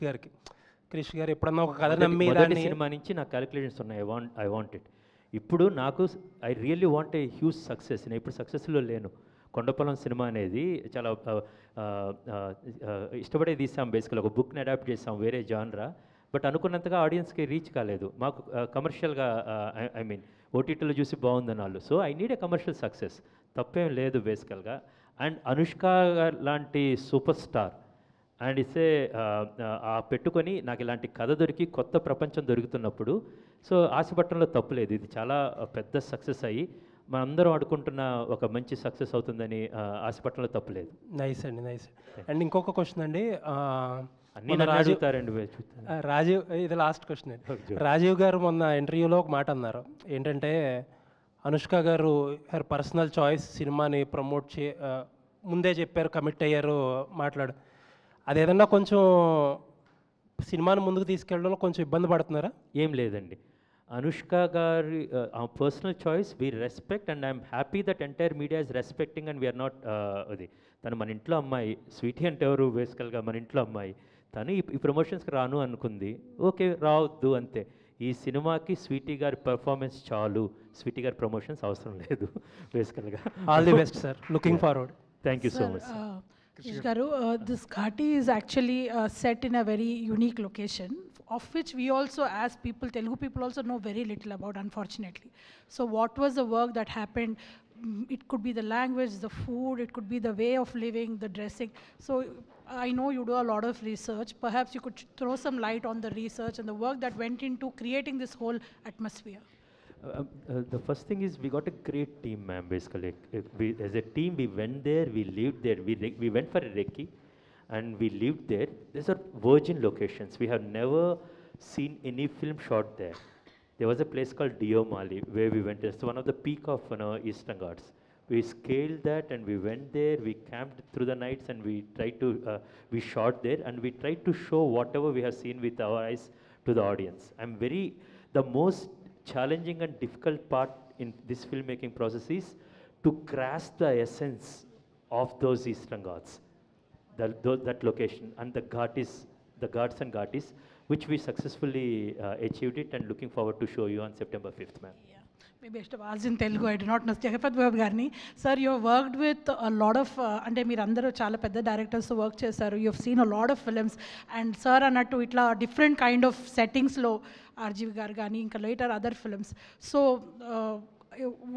గారు ఎప్పుడన్నా ఒక కథ నమ్మి సినిమా నుంచి నాకు క్యాలిక్యులేషన్స్ ఉన్నాయి, ఐ వాంట్ ఇట్. ఇప్పుడు నాకు I really want a huge success. నేను ఇప్పుడు సక్సెస్లో లేను. కొండపొలం సినిమా అనేది చాలా ఇష్టపడే తీసాం, బేసికల్ ఒక బుక్ని అడాప్ట్ చేసాం, వేరే జాన్రా, బట్ అనుకున్నంతగా ఆడియన్స్కి రీచ్ కాలేదు. మాకు కమర్షియల్గా ఐ మీన్ ఓటీటీలో చూసి బాగుందని వాళ్ళు. So I need a commercial success, తప్పేం లేదు బేసికల్గా. అండ్ అనుష్క లాంటి సూపర్ స్టార్ అండ్ ఇసే పెట్టుకొని నాకు ఇలాంటి కథ దొరికి కొత్త ప్రపంచం దొరుకుతున్నప్పుడు సో ఆశపట్టడంలో తప్పు లేదు. ఇది చాలా పెద్ద సక్సెస్ అయ్యి మనందరం అనుకుంటున్న ఒక మంచి సక్సెస్ అవుతుందని ఆశపట్టడంలో తప్పు లేదు. నైస్ అండి, నైస్. అండ్ ఇంకొక క్వశ్చన్ అండి, రాజీవ్, ఇది లాస్ట్ క్వశ్చన్ అండి. రాజీవ్ గారు మొన్న ఇంటర్వ్యూలో ఒక మాట అన్నారు, ఏంటంటే అనుష్క గారు హర్ పర్సనల్ చాయిస్ సినిమాని ప్రమోట్ ముందే చెప్పారు, కమిట్ అయ్యారు, అదేదన్నా కొంచెం సినిమాని ముందుకు తీసుకెళ్ళడంలో కొంచెం ఇబ్బంది పడుతున్నారా? ఏం లేదండి, అనుష్క గారి personal choice we respect and I'm happy that entire media is respecting and we're not అది. తను మన ఇంట్లో అమ్మాయి, స్వీటీ అంటే ఎవరు బేసికల్గా మన ఇంట్లో అమ్మాయి, తను ఈ ప్రమోషన్స్కి రాను అనుకుంది, ఓకే రావద్దు అంతే. ఈ సినిమాకి స్వీటీ గారి పర్ఫార్మెన్స్ చాలు, స్వీటీ గారి ప్రమోషన్స్ అవసరం లేదు బేసికల్గా. All the best sir, looking forward. Thank you so much. Krish Garu, this Ghati is actually set in a very unique location, of which we also, as people, Telugu people also know very little about, unfortunately. So what was the work that happened? It could be the language, the food, it could be the way of living, the dressing. So I know you do a lot of research. Perhaps you could throw some light on the research and the work that went into creating this whole atmosphere. The first thing is we got a great team, ma'am. Basically, as a team, we went there, we lived there. We went for a recce, and we lived there. These are virgin locations. We have never seen any film shot there. There was a place called Diomali where we went. It's one of the peak of Eastern Ghats. We scaled that and we went there. We camped through the nights and we tried to we shot there and we tried to show whatever we have seen with our eyes to the audience. The most challenging and difficult part in this filmmaking process is to grasp the essence of those Eastern Ghats, that location and the Ghats and Ghatis, which we successfully achieved it and looking forward to show you on September 5th, ma'am. Maybe I should have asked in Telugu, I do not know. Jagapat Babu Garni, sir, you have worked with a lot of, ante meer andaru chaala pedda directors to work chesaru. You have seen a lot of films, and sir annattu itla different kind of settings lo RGV garu gaani inka later other films. So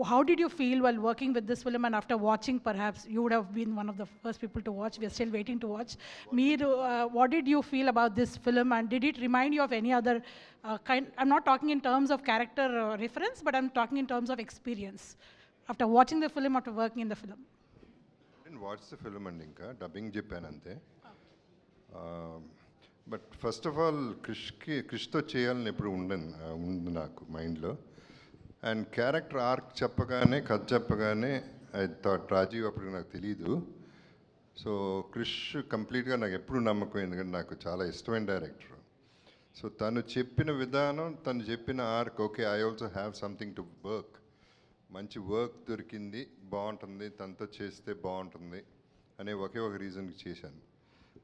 how did you feel while working with this film, and after watching, perhaps you would have been one of the first people to watch, we are still waiting to watch. What did you feel about this film, and did it remind you of any other kind? I'm not talking in terms of character reference, but I'm talking in terms of experience. After watching the film, after working in the film. I didn't watch the film and inka dubbing చెప్పాను అంతే. But first of all క్రిష్తో చేయాలని ఎప్పుడు ఉంది నాకు మైండ్లో. And character arc చెప్పగానే, కథ చెప్పగానే ఐ థాట్ రాజీవ్ అప్పుడు నాకు తెలీదు. సో క్రిష్ కంప్లీట్గా నాకు ఎప్పుడు నమ్మకం, ఎందుకంటే నాకు చాలా ఇష్టమైన డైరెక్టర్. సో తను చెప్పిన విధానం, తను చెప్పిన arc, okay I also have something to work, మంచి వర్క్ దొరికింది, బాగుంటుంది, తనతో చేస్తే బాగుంటుంది అనే ఒకే ఒక రీజన్కి చేశాను.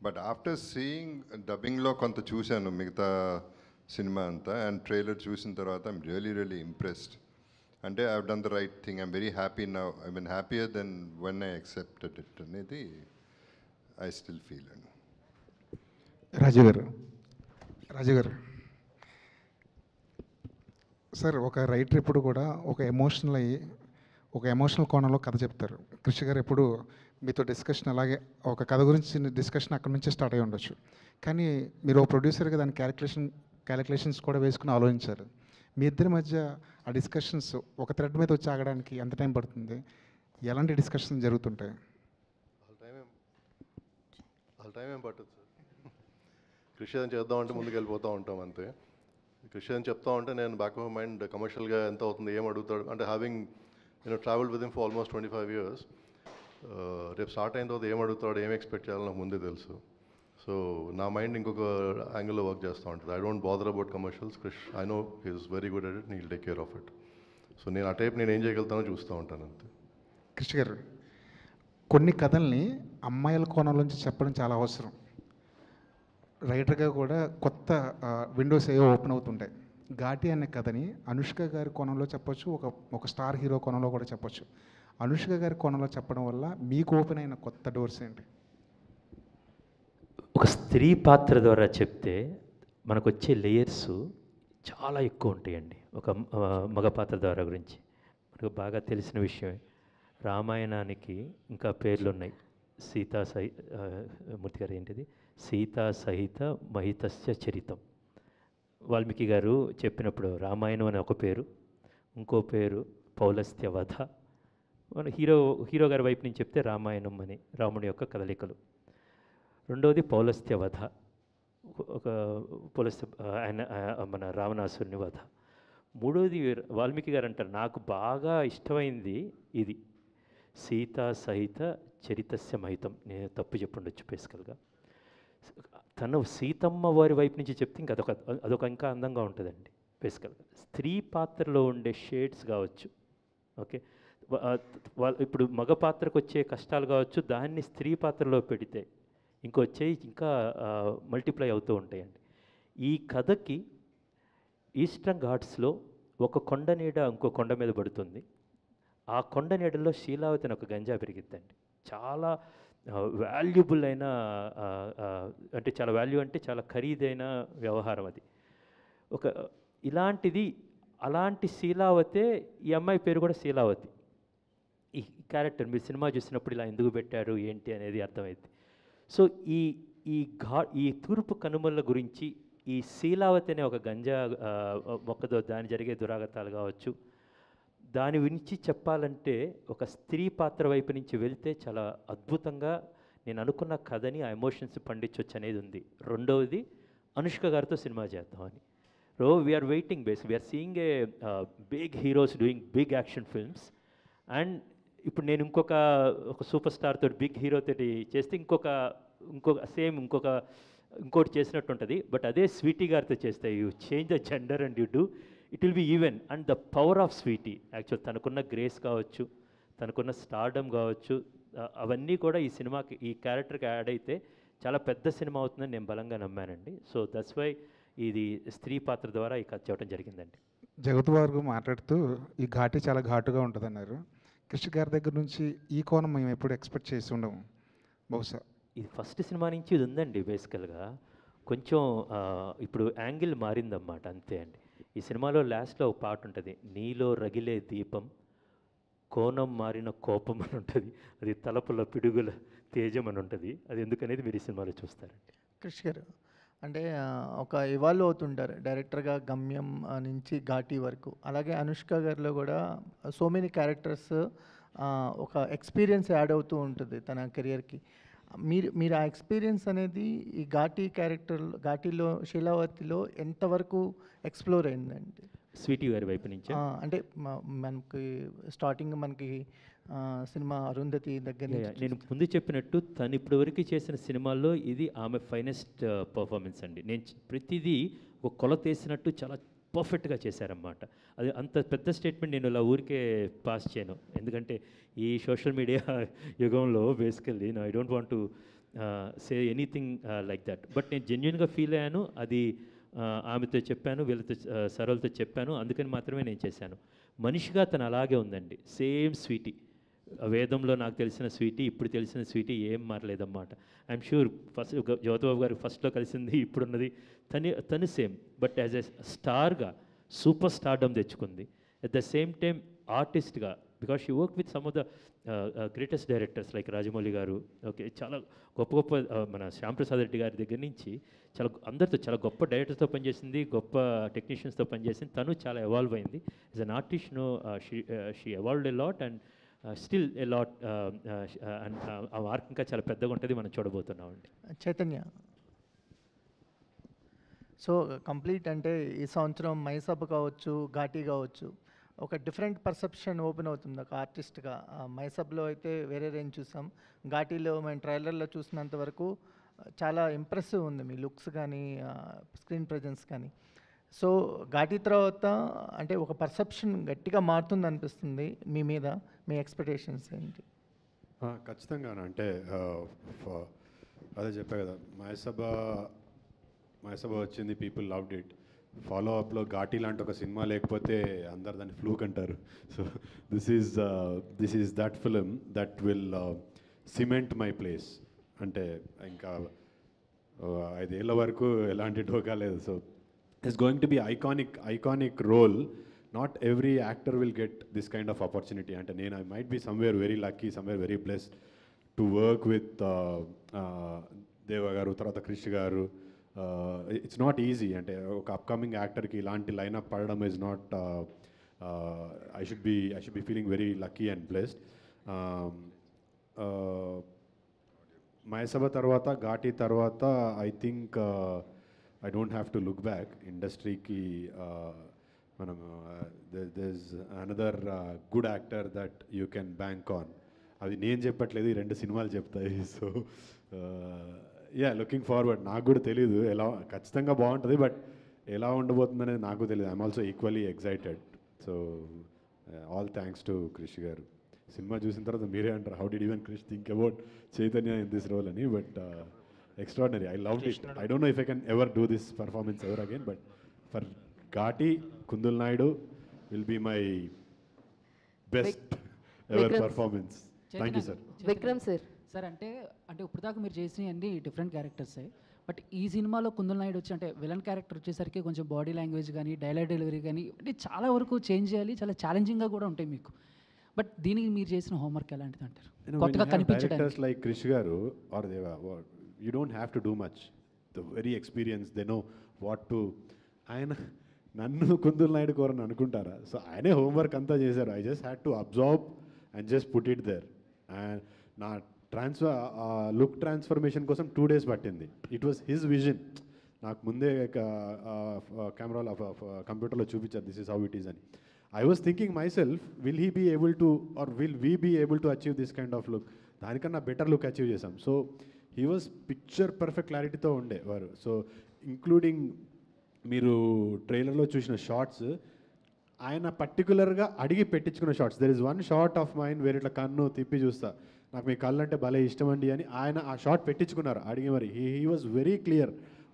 బట్ ఆఫ్టర్ సీయింగ్ డబ్బింగ్లో కొంత చూశాను మిగతా సినిమా అంతా, అండ్ ట్రైలర్ చూసిన తర్వాత ఐమ్ రియలీ ఇంప్రెస్డ్. అంటే I done the right thing, I'm very happy now, I mean happier then when I accepted it అనేది ఐ స్టిల్ ఫీల్ అండి. రాజు గారు సార్, ఒక రైటర్ ఎప్పుడు కూడా ఒక ఎమోషనల్ కోణంలో కథ చెప్తారు. కృషి గారు ఎప్పుడు మీతో డిస్కషన్ అలాగే ఒక కథ గురించి డిస్కషన్ అక్కడి నుంచే స్టార్ట్ అయ్యి ఉండొచ్చు, కానీ మీరు ఒక ప్రొడ్యూసర్గా దాని క్యాలిక్యులేషన్స్ కూడా వేసుకుని ఆలోచించారు. మీ ఇద్దరి మధ్య ఆ డిస్కషన్స్ ఒక థ్రెడ్ మీద వచ్చి ఆగడానికి ఎంత టైం పడుతుంది? ఎలాంటి డిస్కషన్స్ జరుగుతుంటాయి? అసలు టైం ఏం పట్టదు సార్. కృషి అని చేద్దామంటే ముందుకు వెళ్ళిపోతూ ఉంటాం అంతే. కృషి అని చెప్తా ఉంటే నేను బ్యాక్ ఆఫ్ మైండ్ కమర్షియల్గా ఎంత అవుతుంది, ఏం అడుగుతాడు అంటే, having travelled with him for almost 25 years, రేపు స్టార్ట్ అయిన తర్వాత ఏం అడుగుతాడు, ఏం ఎక్స్పెక్ట్ చేయాలో నాకు ముందే తెలుసు. సో నా మైండ్ ఇంకొక యాంగిల్లో వర్క్ చేస్తూ ఉంటుంది. I don't bother about commercials. Krish I know he's very good at it, he'll take care of it. So నేను ఆ టైప్ నేను ఏం చేయగలుగుతానో చూస్తూ ఉంటాను అంతే. కృష్ణ గారు, కొన్ని కథల్ని అమ్మాయిల కోణంలోంచి చెప్పడం చాలా అవసరం. రైటర్గా కూడా కొత్త విండోస్ ఏవో ఓపెన్ అవుతుంటాయి. ఘాటి అనే కథని అనుష్క గారి కోణంలో చెప్పొచ్చు, ఒక స్టార్ హీరో కోణంలో కూడా చెప్పొచ్చు. అనుష్క గారి కోణంలో చెప్పడం వల్ల మీకు ఓపెన్ అయిన కొత్త డోర్స్ ఏంటి? ఒక స్త్రీ పాత్ర ద్వారా చెప్తే మనకు వచ్చే లేయర్స్ చాలా ఎక్కువ ఉంటాయండి. ఒక మగ పాత్ర ద్వారా గురించి మనకు బాగా తెలిసిన విషయమే. రామాయణానికి ఇంకా పేర్లు ఉన్నాయి. మూర్తి గారు ఏంటిది, సీతా సహిత మహితస్య చరితం. వాల్మీకి గారు చెప్పినప్పుడు రామాయణం అనే ఒక పేరు, ఇంకో పేరు పౌలస్త్య వధ. మన హీరో గారి వైపు నుంచి చెప్తే రామాయణం అని రాముడి యొక్క కదలికలు. రెండవది పౌలస్త్య వధ, ఒక ఆయన మన రావణాసురుని వధ. మూడవది వాల్మీకి గారు అంటారు, నాకు బాగా ఇష్టమైంది ఇది, సీతా సహిత చరితస్య మహితం. నేను తప్పు చెప్పుండొచ్చు బేసికల్గా. తను సీతమ్మ వారి వైపు నుంచి చెప్తే ఇంకా అదొక ఇంకా అందంగా ఉంటుందండి బేసికల్గా. స్త్రీ పాత్రలో ఉండే షేడ్స్ కావచ్చు, ఓకే, ఇప్పుడు మగ పాత్రకు వచ్చే కష్టాలు కావచ్చు, దాన్ని స్త్రీ పాత్రలో పెడితే ఇంకా మల్టిప్లై అవుతూ ఉంటాయండి. ఈ కథకి ఈస్టర్న్ ఘాట్స్లో ఒక కొండ నీడ ఇంకో కొండ మీద పడుతుంది. ఆ కొండ నీడలో శీలావతి అని ఒక గంజా పెరిగిద్దండి. చాలా వాల్యుబుల్ అయిన, అంటే చాలా వాల్యూ అంటే చాలా ఖరీదైన వ్యవహారం అది. అలాంటి శీలావతే, ఈ అమ్మాయి పేరు కూడా శీలావతి. ఈ క్యారెక్టర్ మీరు సినిమా చూసినప్పుడు ఇలా ఎందుకు పెట్టారు ఏంటి అనేది అర్థమైంది. సో ఈ తూర్పు కనుమల గురించి, ఈ శీలావతి అనే ఒక గంజా మొక్కతో దాని జరిగే దురాగతాలు కావచ్చు, దాని గురించి చెప్పాలంటే ఒక స్త్రీ పాత్ర వైపు నుంచి వెళ్తే చాలా అద్భుతంగా నేను అనుకున్న కథని ఆ ఎమోషన్స్ పండించవచ్చు అనేది ఉంది. రెండవది అనుష్క గారితో సినిమా చేద్దామని. We're waiting we're seeing a big heroes doing big action films. And ఇప్పుడు నేను ఒక సూపర్ స్టార్ తోటి, బిగ్ హీరో తోటి చేస్తే ఇంకోటి చేసినట్టు ఉంటుంది. బట్ అదే స్వీటీ గారితో చేస్తే you change the gender and you do, it will be even. And the power of Sweety, actual తనకున్న గ్రేస్ కావచ్చు, తనకున్న స్టార్డమ్ కావచ్చు, అవన్నీ కూడా ఈ సినిమాకి, ఈ క్యారెక్టర్కి యాడ్ అయితే చాలా పెద్ద సినిమా అవుతుందని నేను బలంగా నమ్మానండి. సో దట్స్ వై ఇది స్త్రీ పాత్ర ద్వారా ఈ కథ చెప్పడం జరిగిందండి. జగత్ వారు మాట్లాడుతూ ఈ ఘాటి చాలా ఘాటుగా ఉంటుందన్నారు. కృష్ణ గారి దగ్గర నుంచి ఈ కోణం మేము ఎప్పుడు ఎక్స్పెక్ట్ చేసి ఉండము. బహుశా ఇది ఫస్ట్ సినిమా నుంచి ఇది ఉందండి. బేసికల్గా కొంచెం ఇప్పుడు యాంగిల్ మారిందన్నమాట, అంతే అండి. ఈ సినిమాలో లాస్ట్లో ఒక పాట ఉంటుంది, నీలో రగిలే దీపం కోణం మారిన కోపం అని ఉంటుంది, అది తలపుల పిడుగుల తేజం అని ఉంటుంది. అది ఎందుకనేది మీరు ఈ సినిమాలో చూస్తారండి. కృష్ గారు అంటే ఒక ఇవాల్వ్ అవుతుంటారు డైరెక్టర్గా, గమ్యం నుంచి ఘాటి వరకు. అలాగే అనుష్క గారిలో కూడా సో మెనీ క్యారెక్టర్స్, ఒక ఎక్స్పీరియన్స్ యాడ్ అవుతూ ఉంటుంది తన కెరియర్కి. మీరు ఆ ఎక్స్పీరియన్స్ అనేది ఈ ఘాటీ క్యారెక్టర్ ఘాటీలో శీలావతిలో ఎంతవరకు ఎక్స్ప్లోర్ అయిందండి? స్వీటీ గారి వైపు నుంచి అంటే మనకి స్టార్టింగ్ మనకి సినిమా అరుంధతి దగ్గర నుంచి నేను ముందు చెప్పినట్టు తను ఇప్పటివరకు చేసిన సినిమాల్లో ఇది ఆమె ఫైనెస్ట్ పర్ఫార్మెన్స్ అండి. నేను ప్రతిదీ ఒక కొలత వేసినట్టు చాలా పర్ఫెక్ట్గా చేశారన్నమాట. అది అంత పెద్ద స్టేట్మెంట్ నేను ఇలా ఊరికే పాస్ చేయను, ఎందుకంటే ఈ సోషల్ మీడియా యుగంలో basically I don't want to say anything like that. But నేను జెన్యున్గా ఫీల్ అయ్యాను. అది ఆమెతో చెప్పాను, వీళ్ళతో సరళతో చెప్పాను, అందుకని మాత్రమే నేను చేశాను. మనిషిగా తను అలాగే ఉందండి, సేమ్ స్వీటీ. వేదంలో నాకు తెలిసిన స్వీటీ, ఇప్పుడు తెలిసిన స్వీటీ ఏం మారలేదన్నమాట. ఐఎమ్ షూర్ ఫస్ట్ జ్యోతిబాబు గారు ఫస్ట్లో కలిసింది ఇప్పుడున్నది తను సేమ్. బట్ యాజ్ ఎ స్టార్గా సూపర్ స్టార్డమ్ తెచ్చుకుంది. అట్ ద సేమ్ టైం ఆర్టిస్ట్గా, because she work with some of the greatest directors like Rajamouli గారు, ఓకే, చాలా గొప్ప గొప్ప మన శ్యామ్ ప్రసాద్ రెడ్డి గారి దగ్గర నుంచి చాలా అందరితో చాలా గొప్ప డైరెక్టర్స్తో పనిచేసింది, గొప్ప టెక్నీషియన్స్తో పనిచేసింది. తను చాలా ఎవాల్వ్ అయింది. As an artist she evolved a lot and still a lot. And ఆ మార్క్ ఇంకా చాలా పెద్దగా ఉంటుంది, మనం చూడబోతున్నామండి. చైతన్య, సో కంప్లీట్ అంటే ఈ సంవత్సరం మైసభ కావచ్చు, ఘాటీ కావచ్చు, ఒక డిఫరెంట్ పర్సెప్షన్ ఓపెన్ అవుతుంది ఒక ఆర్టిస్ట్గా. మైసబ్లో అయితే వేరే రేంజ్ చూసాం, ఘాటీలో మేము ట్రైలర్లో చూసినంత వరకు చాలా ఇంప్రెసివ్ ఉంది మీ లుక్స్ కానీ స్క్రీన్ ప్రజెన్స్ కానీ. సో ఘాటీ తర్వాత అంటే ఒక పర్సెప్షన్ గట్టిగా మారుతుంది అనిపిస్తుంది మీ మీద, మీ ఎక్స్పెక్టేషన్స్ ఏంటి? ఖచ్చితంగా అంటే అదే చెప్పా కదా, మైసభ వచ్చింది, పీపుల్ లవ్డ్ ఇట్. ఫాలో అప్లో ఘాటీ లాంటి ఒక సినిమా లేకపోతే అందరు దాన్ని ఫ్లూక్ అంటారు. So this is that film that will cement my place. అంటే ఇంకా 5 ఏళ్ళ వరకు ఎలాంటి ఢోకా లేదు. So it's going to be iconic role. Not every actor will get this kind of opportunity. అంటే నేను I might be somewhere very lucky, somewhere very blessed to work with Deva garu, తర్వాత క్రిష్ గారు. It's not easy. అంటే ఒక upcoming యాక్టర్కి ఇలాంటి lineup పడడం is not, I should be feeling very lucky and blessed. మైసభ తర్వాత, ఘాటీ తర్వాత I think I don't have to look back. ఇండస్ట్రీకి మనం there's another good actor that you can bank on. అది నేను చెప్పట్లేదు, ఈ 2 సినిమాలు చెప్తాయి. So yeah, looking forward. నాకు కూడా తెలీదు ఎలా, ఖచ్చితంగా బాగుంటుంది, బట్ ఎలా ఉండబోతుంది అనేది నాకు తెలియదు. I'm also equally excited. So all thanks to Krish గారు. సినిమా చూసిన తర్వాత మీరే అంటారు, how did even Krish think about Chaitanya in this role అని. But extraordinary, I loved it. I don't know if I can ever do this performance ever again, but for Ghaati, Kundal Naidu will be my best ever performance. Thank you sir. Vikram sir. Sir అంటే ఇప్పుడు దాకా మీరు చేసిన అన్ని different క్యారెక్టర్సే, but ఈ సినిమాలో కుందుల్ నాయుడు వచ్చి అంటే విలన్ క్యారెక్టర్ వచ్చేసరికి కొంచెం బాడీ లాంగ్వేజ్ కానీ, డైలాగ్ డెలివరీ కానీ అంటే చాలా వరకు చేంజ్ చేయాలి, చాలా ఛాలెంజింగ్గా కూడా ఉంటాయి మీకు. బట్ దీనికి మీరు చేసిన హోంవర్క్ ఎలాంటిది అంటారు? కొత్తగా కనిపించడానికి లైక్ క్రిష్ గారు ఆర్ దేవా, you don't have to do much. The very experience, they know what to. ఆయన నన్ను కుందుల్ నాయుడు కోరని అనుకుంటారా? సో ఆయనే హోంవర్క్ అంతా చేశారు. I just had to observe and just put it there. And నా లుక్ ట్రాన్స్ఫర్మేషన్ కోసం 2 days పట్టింది. It was his vision. నాకు ముందే కెమెరాలో కంప్యూటర్లో చూపించారు, this is how it is అని. I was thinking myself, will he be able to or will we be able to achieve this kind of look? దానికన్నా better look achieve చేసాం. So he was picture perfect క్లారిటీతో ఉండేవారు. So including మీరు ట్రైలర్లో చూసిన shorts, ఆయన పర్టికులర్గా అడిగి పెట్టించుకున్న shots. There is one shot of mind వేరే ఇట్లా కన్ను తిప్పి చూస్తా, నాకు మీ కళ్ళు అంటే భలే ఇష్టం అండి అని ఆయన ఆ షార్ట్ పెట్టించుకున్నారు అడిగి. మరి he was very clear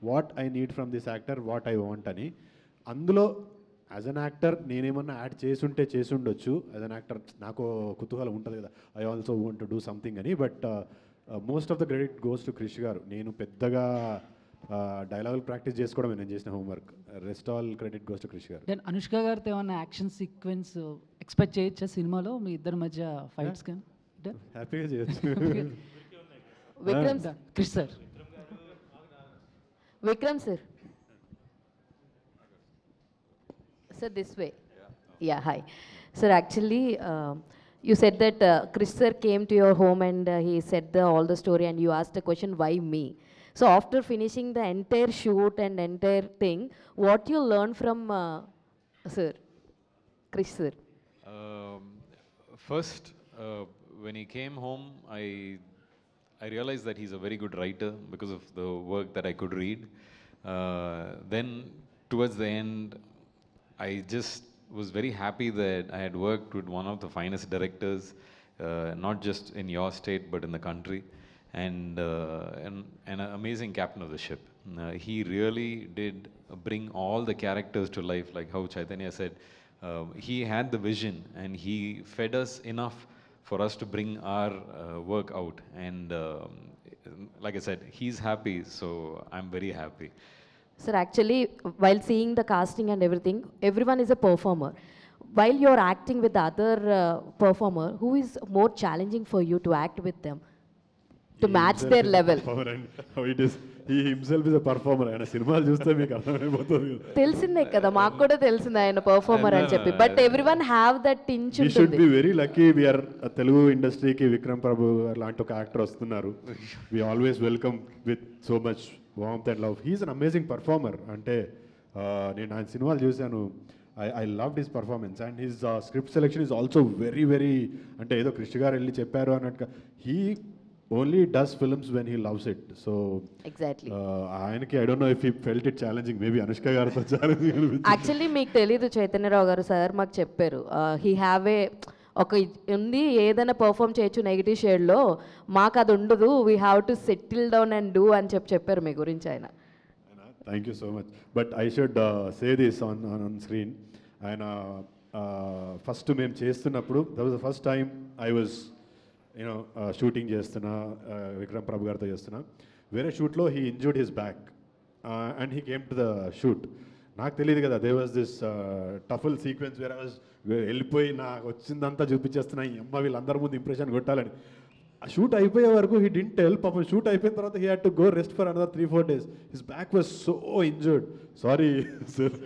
what I need from this actor, what I want అని. అందులో యాజ్ అన్ యాక్టర్ నేనేమన్నా యాడ్ చేసి ఉండొచ్చు. యాజ్ అన్ యాక్టర్ నాకు కుతూహలం ఉంటుంది కదా, I also want to do something అని. But most of the credit goes to Krish గారు. నేను పెద్దగా డైలాగులు ప్రాక్టీస్ చేసుకోవడమే నేను చేసిన homework. Rest all credit goes to Krish గారు. దెన్ అనుష్క గారితో ఏమన్నా యాక్షన్ సీక్వెన్స్ ఎక్స్పెక్ట్ చేయొచ్చా సినిమాలో మీ ఇద్దరి మధ్య ఫైట్స్ కానీ? హ్యాపీగా చేయొచ్చు. Vikram sir, Krish sir. Vikram sir. Sir, this way. Yeah, hi. Sir, actually, you said that Chris sir came to your home and he said all the story and you asked a question, why me? So after finishing the entire shoot and entire thing, what you learned from sir, Chris sir? First, when he came home, I realized that he's a very good writer because of the work that I could read. Then, towards the end, I just was very happy that I had worked with one of the finest directors, not just in your state but in the country, and an amazing captain of the ship. He really did bring all the characters to life, like how Chaitanya said. He had the vision and he fed us enough for us to bring our work out. And like I said, he's happy, so I'm very happy. Sir, actually, while seeing the casting and everything, everyone is a performer. While you're acting with the other performer, who is more challenging for you to act with them? To match their level. He himself is a performer. ఆయన సినిమాలు చూస్తే మీకు అర్థమైపోతుంది. తెలిసిందే కదా, మాకు కూడా తెలిసిందే ఆయన పర్ఫార్మర్ అని చెప్పి. But everyone have that tinge ఉంటుంది. We should be very lucky we are Telugu ఇండస్ట్రీకి విక్రమ్ ప్రభు లాంటి ఒక యాక్టర్ వస్తున్నారు. We always welcome with so much warmth and love. He is an amazing performer. అంటే నేను ఆయన సినిమాలు చూశాను. I loved his performance and his script selection is also very very అంటే ఏదో కృష్ణ గారు వెళ్ళి చెప్పారు అన్నట్టుగా. He only does films when he loves it. So exactly. ఆయనకి I don't know if he felt it challenging. Maybe Anushka గారితో challenging. Actually మీకు తెలీదు, చైతన్యరావు గారు సార్ మాకు చెప్పారు. హీ హ్యావ్ ఏ ఒక ఉంది, ఏదైనా పర్ఫామ్ చేయొచ్చు నెగిటివ్ షేడ్లో, మాకు అది ఉండదు, we have to settle down and do అని చెప్పారు మీ గురించి ఆయన. Thank you so much. But I should say this on screen. ఆయన ఫస్ట్ మేము చేస్తున్నప్పుడు that was the first time I was shooting చేస్తున్నా, విక్రమ్ ప్రభు గారితో చేస్తున్నా. వేరే షూట్లో he injured his back and he came to the shoot. నాకు తెలియదు కదా, దే వాజ్ దిస్ టఫుల్ సీక్వెన్స్ వేర్ ఐ వాజ్ వెళ్ళిపోయి నాకు వచ్చిందంతా చూపించేస్తున్నా, ఈ అమ్మ వీళ్ళందరి ముందు ఇంప్రెషన్ కొట్టాలని. ఆ షూట్ అయిపోయే వరకు హీ డింట్ టెల్. పాపం షూట్ అయిపోయిన తర్వాత he had to go rest for another 3-4 days. His back was so injured. Sorry sir,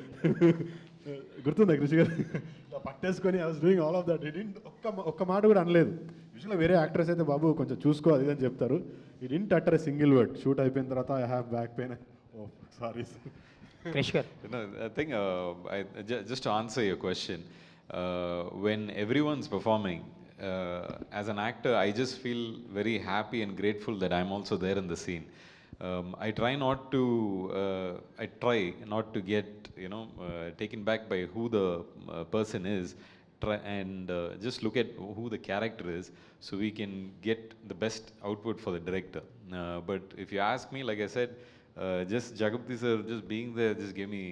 గుర్తుందా కృషి గారు? పట్టేసుకొని I was doing all of that. He didn't ఒక్క మాట కూడా అనలేదు. యూజువల్గా వేరే యాక్టర్స్ అయితే బాబు కొంచెం చూసుకో అది అని చెప్తారు. He didn't utter a single word. Shoot అయిపోయిన తర్వాత I have back pain. Oh sorry sir. I think just to answer your question, when everyone's performing, as an actor, I just feel very happy and grateful that I'm also there in the scene. I try not to get taken back by who the person is, and just look at who the character is, so we can get the best output for the director. But if you ask me, like I said, just Jagapati sir just being there just gave me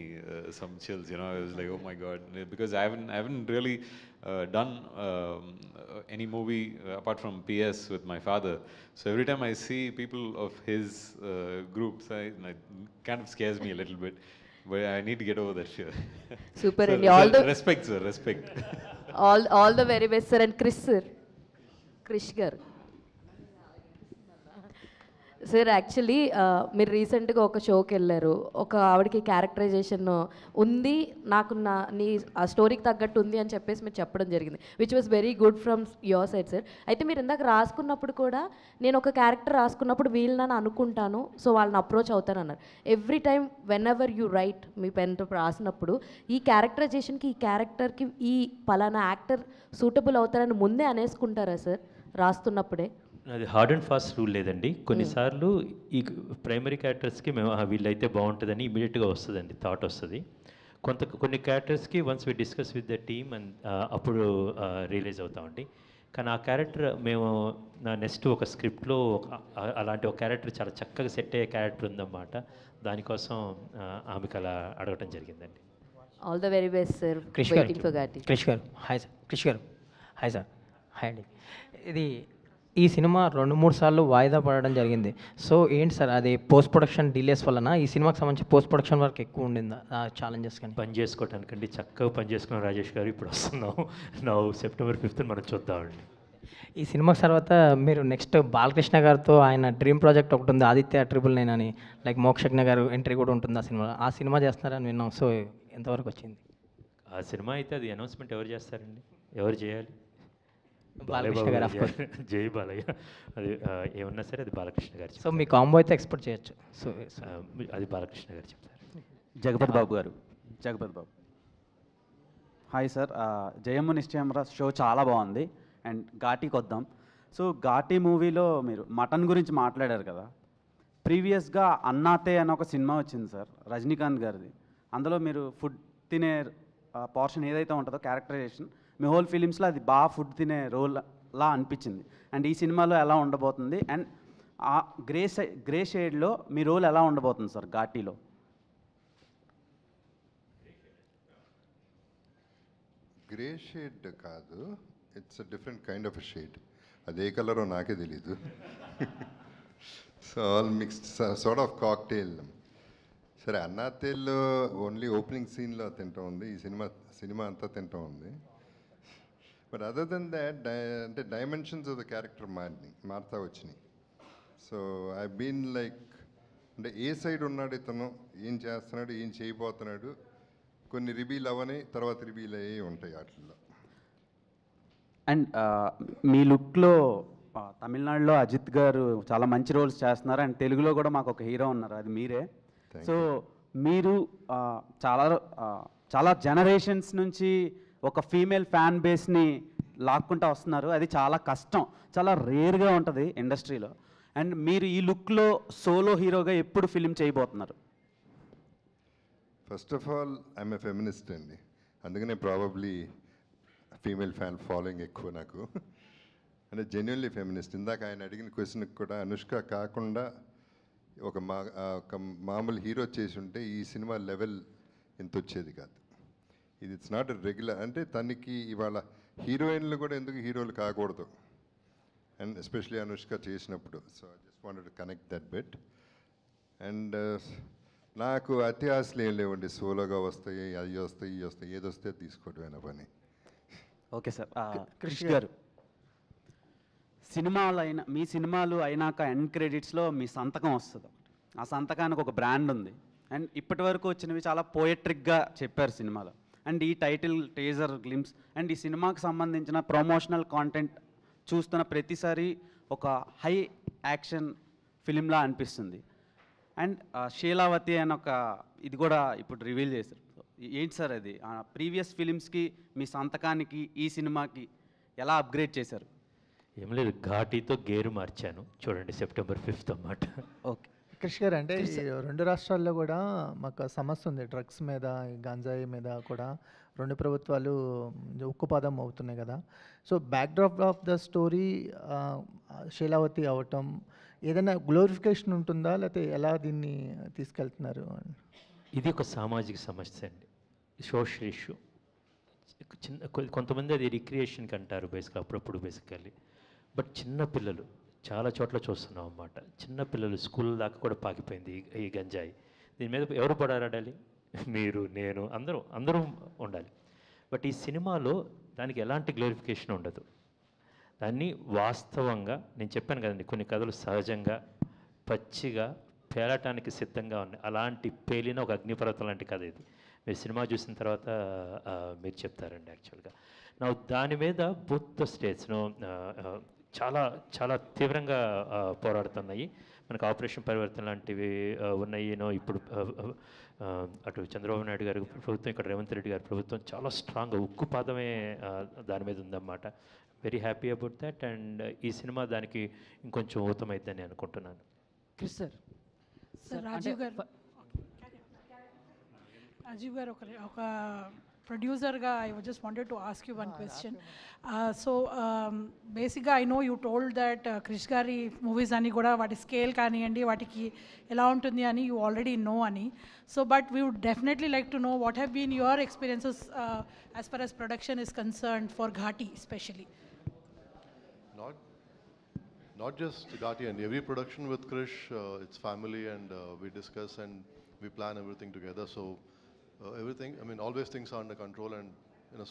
some chills. I was like, oh my god, because I haven't really done any movie apart from PS with my father. So every time I see people of his groups, it kind of scares me a little bit. But I need to get over that fear. Super, so, and all the respect, sir. Respect. all the very best, sir. And Chris sir, Krish garu. Sir actually మీరు రీసెంట్గా ఒక షోకి వెళ్ళారు, ఒక ఆవిడకి characterisation ఉంది, నాకు నీ ఆ స్టోరీకి తగ్గట్టు ఉంది అని చెప్పేసి మీరు చెప్పడం జరిగింది, which was very good from your side sir. అయితే మీరు ఇందాక రాసుకున్నప్పుడు కూడా నేను ఒక క్యారెక్టర్ రాసుకున్నప్పుడు వీళ్ళని అనుకుంటాను, సో వాళ్ళని అప్రోచ్ అవుతాను అన్నారు. Every time whenever you write, మీ పెన్తో రాసినప్పుడు ఈ క్యారెక్టరైజేషన్కి, ఈ క్యారెక్టర్కి ఈ పలానా యాక్టర్ సూటబుల్ అవుతారని ముందే అనేసుకుంటారా సార్ రాస్తున్నప్పుడే? అది హార్డ్ అండ్ ఫాస్ట్ రూల్ లేదండి. కొన్నిసార్లు ఈ ప్రైమరీ క్యారెక్టర్స్కి మేము వీళ్ళైతే బాగుంటుందని ఇమీడియట్గా వస్తుందండి, థాట్ వస్తుంది. కొన్ని క్యారెక్టర్స్కి once we discuss with the team and అప్పుడు రియలైజ్ అవుతామండి. కానీ ఆ క్యారెక్టర్ మేము నెక్స్ట్ ఒక స్క్రిప్ట్లో అలాంటి ఒక క్యారెక్టర్ చాలా చక్కగా సెట్ అయ్యే క్యారెక్టర్ ఉందన్నమాట. దానికోసం ఆమెకు అలా అడగటం జరిగిందండి. All the very best sir. Krish garu, hi sir. Krish garu hi sir. Hi అండి. ఇది ఈ సినిమా 2-3 సార్లు వాయిదా పడడం జరిగింది. సో ఏంటి సార్ అది పోస్ట్ ప్రొడక్షన్ డిలేస్ వలన ఈ సినిమాకి సంబంధించి పోస్ట్ ప్రొడక్షన్ వర్క్ ఎక్కువ ఉండిందా ఛాలెంజెస్? కానీ పని చేసుకోవటానికండి చక్కగా పని చేసుకున్నాం రాజేష్ గారు. ఇప్పుడు వస్తున్నాం సెప్టెంబర్ 5th మనం చూద్దామండి. ఈ సినిమాకి తర్వాత మీరు నెక్స్ట్ బాలకృష్ణ గారితో ఆయన డ్రీమ్ ప్రాజెక్ట్ ఒకటి ఉంది, ఆదిత్య 999 అని, లైక్ మోక్షజ్ఞ గారు ఎంట్రీ కూడా ఉంటుంది ఆ సినిమా. ఆ సినిమా చేస్తున్నారని విన్నాం. సో ఎంతవరకు వచ్చింది ఆ సినిమా? అయితే అది అనౌన్స్మెంట్ ఎవరు చేస్తారండి, ఎవరు చేయాలి? బాలకృష్ణ గారు, of course. జై బాలయ్య. అది ఏమన్నా సరే అది బాలకృష్ణ గారు సో మీ కాంబో అయితే ఎక్స్పెక్ట్ చేయొచ్చు. సో అది బాలకృష్ణ గారు చెప్తారు. జగపతి బాబు గారు. జగపతి బాబు. హాయ్ సార్, జయమ్మ నిశ్చయమరా షో చాలా బాగుంది. అండ్ ఘాటీకి వద్దాం. సో ఘాటీ మూవీలో మీరు మటన్ గురించి మాట్లాడారు కదా. ప్రీవియస్గా అన్నాతే అని ఒక సినిమా వచ్చింది సార్, రజనీకాంత్ గారిది. అందులో మీరు ఫుడ్ తినే పోర్షన్ ఏదైతే ఉంటుందో క్యారెక్టరైజేషన్, మీ హోల్ ఫిలిమ్స్లో అది బాగా ఫుడ్ తినే రోల్ లా అనిపించింది. అండ్ ఈ సినిమాలో ఎలా ఉండబోతుంది, అండ్ ఆ గ్రే షేడ్లో మీ రోల్ ఎలా ఉండబోతుంది సార్ ఘాటీలో? గ్రే షేడ్ కాదు, it's a different kind of a shade. అది ఏ కలరో నాకే తెలీదు. So all mixed sort of cocktail. సరే, అన్నాతేల్లో ఓన్లీ ఓపెనింగ్ సీన్లో తింటూ ఉంది, ఈ సినిమా అంతా తింటూ ఉంది. బట్ అదర్ దెన్ దాట్ అంటే డైమెన్షన్స్ ఆఫ్ ద క్యారెక్టర్ మారుతా వచ్చినాయి. సో ఐ బీన్ లైక్, అంటే ఏ సైడ్ ఉన్నాడు ఇతను, ఏం చేస్తున్నాడు, ఏం చేయబోతున్నాడు, కొన్ని రివీల్ అవని తర్వాత రివీల్ అయ్యి ఉంటాయి వాటిల్లో. అండ్ మీ లుక్లో తమిళనాడులో అజిత్ గారు చాలా మంచి రోల్స్ చేస్తున్నారు. అండ్ తెలుగులో కూడా మాకు ఒక హీరో ఉన్నారు, అది మీరే. సో మీరు చాలా జనరేషన్స్ నుంచి ఒక ఫీమేల్ ఫ్యాన్ బేస్ని లాక్కుంటూ వస్తున్నారు. అది చాలా కష్టం, చాలా రేర్గా ఉంటుంది ఇండస్ట్రీలో. అండ్ మీరు ఈ లుక్లో సోలో హీరోగా ఎప్పుడు ఫిలిం చేయబోతున్నారు? First of all I'm a feminist అండి, అందుకనే ప్రాబబ్లీ ఫీమేల్ ఫ్యాన్ ఫాలోయింగ్ ఎక్కువ నాకు. అంటే జెన్యున్లీ ఫెమినిస్ట్. ఇందాక ఆయన అడిగిన క్వశ్చన్కి కూడా అనుష్క కాకుండా ఒక మామూలు హీరో చేసి ఉంటే ఈ సినిమా లెవెల్ ఇంత వచ్చేది కాదు. ఇది ఇట్స్ నాట్ రెగ్యులర్, అంటే తనకి ఇవాళ హీరోయిన్లు కూడా ఎందుకు హీరోలు కాకూడదు, అండ్ ఎస్పెషలీ అనుష్క చేసినప్పుడు. So I just wanted to connect that bit. And నాకు అతి ఆశలు ఏం లేవండి, సోలోగా వస్తాయి, అవి వస్తాయి, ఇవి వస్తాయి, ఏది వస్తే తీసుకోవడమేనా పని. Okay sir. క్రిష్ గారు, మీ సినిమాలు అయినాక ఎండ్ క్రెడిట్స్లో మీ సంతకం వస్తుంది. ఆ సంతకానికి ఒక బ్రాండ్ ఉంది. అండ్ ఇప్పటి వరకు వచ్చినవి చాలా పోయట్రిక్గా చెప్పారు సినిమాలో. అండ్ ఈ టైటిల్, టేజర్ గ్లిమ్స్, అండ్ ఈ సినిమాకి సంబంధించిన ప్రమోషనల్ కాంటెంట్ చూస్తున్న ప్రతిసారి ఒక హై యాక్షన్ ఫిలింలా అనిపిస్తుంది. అండ్ శీలావతి అని ఒక ఇది కూడా ఇప్పుడు రివీల్ చేశారు. ఏంటి సార్ అది? ప్రీవియస్ ఫిలిమ్స్కి మీ సంతకానికి ఈ సినిమాకి ఎలా అప్గ్రేడ్ చేశారు? ఏం లేదు, ఘాటీతో గేరు మార్చాను. చూడండి, September 5th అన్నమాట. ఓకే. కృష్ గారు, అంటే ఈ రెండు రాష్ట్రాల్లో కూడా మాకు సమస్య ఉంది డ్రగ్స్ మీద, ఈ గంజాయి మీద కూడా రెండు ప్రభుత్వాలు ఉక్కుపాదం అవుతున్నాయి కదా. So backdrop of the story Sheelavathi అవటం ఏదైనా గ్లోరిఫికేషన్ ఉంటుందా, లేకపోతే ఎలా దీన్ని తీసుకెళ్తున్నారు? ఇది ఒక సామాజిక సమస్య అండి, సోషల్ ఇష్యూ. కొంతమంది అది రిక్రియేషన్కి అంటారు బేసిక్గా, అప్పుడప్పుడు బేసికల్లీ. బట్ చిన్నపిల్లలు చాలా చోట్ల చూస్తున్నాం అన్నమాట. చిన్నపిల్లలు స్కూల్ దాకా కూడా పాకిపోయింది ఈ గంజాయి. దీని మీద ఎవరు పోరాడాలి? మీరు, నేను, అందరూ ఉండాలి. బట్ ఈ సినిమాలో దానికి ఎలాంటి గ్లోరిఫికేషన్ ఉండదు. దాన్ని వాస్తవంగా, నేను చెప్పాను కదండి, కొన్ని కథలు సహజంగా పచ్చిగా పేలటానికి సిద్ధంగా ఉన్నాయి. అలాంటి పేలిన ఒక అగ్నిపర్వతం లాంటి కథ ఇది. మీరు సినిమా చూసిన తర్వాత మీరు చెప్తారండి. యాక్చువల్గా దాని మీద బోత్ ద స్టేట్స్ను చాలా చాలా తీవ్రంగా పోరాడుతున్నాయి. మనకు ఆపరేషన్ పరివర్తన లాంటివి ఉన్నాయి. ఇప్పుడు అటు చంద్రబాబు నాయుడు గారి ప్రభుత్వం, ఇక్కడ రేవంత్ రెడ్డి గారి ప్రభుత్వం చాలా స్ట్రాంగ్గా ఉక్కుపాదమే దాని మీద ఉందన్నమాట. Very happy about that. And ఈ సినిమా దానికి ఇంకొంచెం ఊతమైందని అనుకుంటున్నాను. క్రిస్ సార్, రాజీవ్ గారు ఒక ప్రొడ్యూసర్గా I just wanted to ask you one question. So బేసిక్గా I know you told that Krish గారి మూవీస్ అని కూడా వాటి స్కేల్ కానివ్వండి, వాటికి ఎలా ఉంటుంది అని యూ ఆల్రెడీ నో అని. So but we would definitely like to know what have been your experiences as far as production is concerned for Ghaati especially. Not just Ghati, and every production with Krish, it's family, and we discuss and we plan everything together. So everything, I mean, always things are under control, and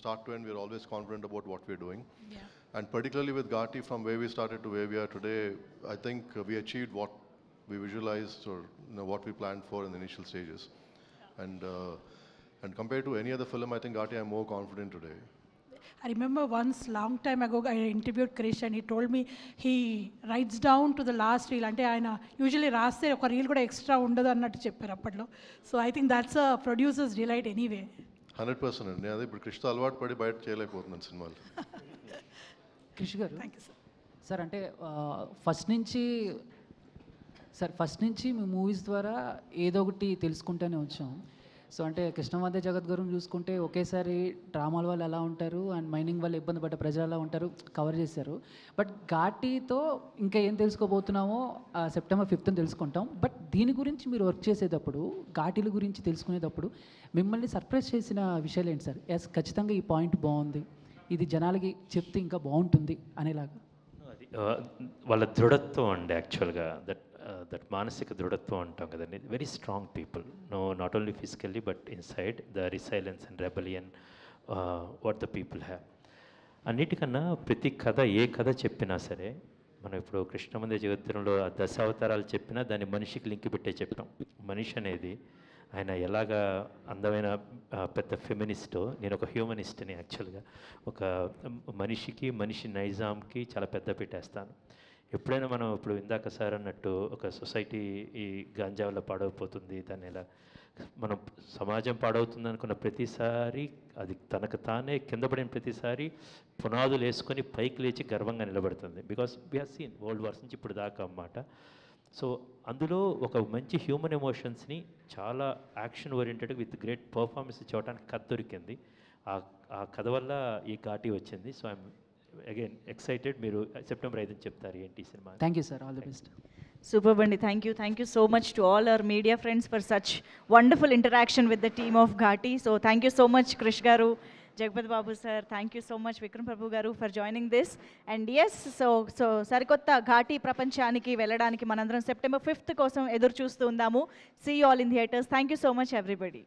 start to end, we're always confident about what we're doing. Yeah. And particularly with Ghati, from where we started to where we are today, I think we achieved what we visualized, or what we planned for in the initial stages. Yeah. And compared to any other film, I think Ghati, I'm more confident today. I remember once long time ago I interviewed Krish and he told me he writes down to the last reel. అంటే ఆయన usually రాస్తే ఒక reel కూడా extra ఉండదు అన్నట్టు చెప్పారు అప్పట్లో. So I think that's a producers delight anyway. 100% అండి. అదే ఇప్పుడు కృష్ణ అలవాటు పడి బయట చేయలేకపోతున్నాను సినిమాలు. కృషి గారు సార్ అంటే ఫస్ట్ నుంచి మీ మూవీస్ ద్వారా ఏదో ఒకటి తెలుసుకుంటూనే వచ్చాం. సో అంటే కృష్ణవందే జగత్ గారు చూసుకుంటే ఒకేసారి డ్రామాల వాళ్ళు ఎలా ఉంటారు అండ్ మైనింగ్ వల్ల ఇబ్బంది పడ్డ ప్రజలు ఎలా ఉంటారు కవర్ చేశారు. బట్ ఘాటీతో ఇంకా ఏం తెలుసుకోబోతున్నామో సెప్టెంబర్ 5th తెలుసుకుంటాం. బట్ దీని గురించి మీరు వర్క్ చేసేటప్పుడు ఘాటీల గురించి తెలుసుకునేటప్పుడు మిమ్మల్ని సర్ప్రైజ్ చేసిన విషయాలు ఏంటి సార్? ఎస్ ఖచ్చితంగా ఈ పాయింట్ బాగుంది, ఇది జనాలకి చెప్తే ఇంకా బాగుంటుంది అనేలాగా. అది వాళ్ళ దృఢత్వం అండి. యాక్చువల్గా దట్ మానసిక దృఢత్వం అంటాం కదండి. Very strong people, not only physically but inside the resilience and rebellion what the people have. అన్నిటికన్నా ప్రతి కథ, ఏ కథ చెప్పినా సరే, మనం ఇప్పుడు కృష్ణమందే జగత్తులో 10 అవతారాలు చెప్పినా దాన్ని మనిషికి లింక్ పెట్టే చెప్పాం. మనిషి అనేది ఆయన ఎలాగా అందమైన పెద్ద ఫెమినిస్టో, నేను ఒక హ్యూమనిస్ట్ని. యాక్చువల్గా ఒక మనిషి నైజాంకి చాలా పెద్ద పెట్టేస్తాను. ఎప్పుడైనా మనం ఇప్పుడు ఇందాక సార్ అన్నట్టు ఒక సొసైటీ ఈ గాంజా వల్ల పాడైపోతుంది, దాన్ని ఎలా మనం సమాజం పాడవుతుంది అనుకున్న ప్రతిసారి అది తనకు తానే కింద పడిన ప్రతిసారి పునాదులు వేసుకొని పైకి లేచి గర్వంగా నిలబడుతుంది. Because we have seen world wars నుంచి ఇప్పుడు దాకా అన్నమాట. సో అందులో ఒక మంచి హ్యూమన్ ఎమోషన్స్ని చాలా action oriented with great performance చూడటానికి కథ దొరికింది. ఆ కథ వల్ల ఈ ఘాటీ వచ్చింది. So I'm again excited. మీరు సెప్టెంబర్ 5 చెప్తారు ఏంటి సినిమా? Thank you sir, all the best. Superb అండి. Thank you so much to all our media friends for such wonderful interaction with the team of Ghaati. So thank you so much Krish garu, Jagapathi Babu sir, thank you so much Vikram Prabhu గారు for joining this. And yes, so సరికొత్త ఘాటీ ప్రపంచానికి వెళ్ళడానికి మనందరం September 5th కోసం ఎదురు చూస్తూ ఉందాము. See you all in theatres. Thank you so much everybody.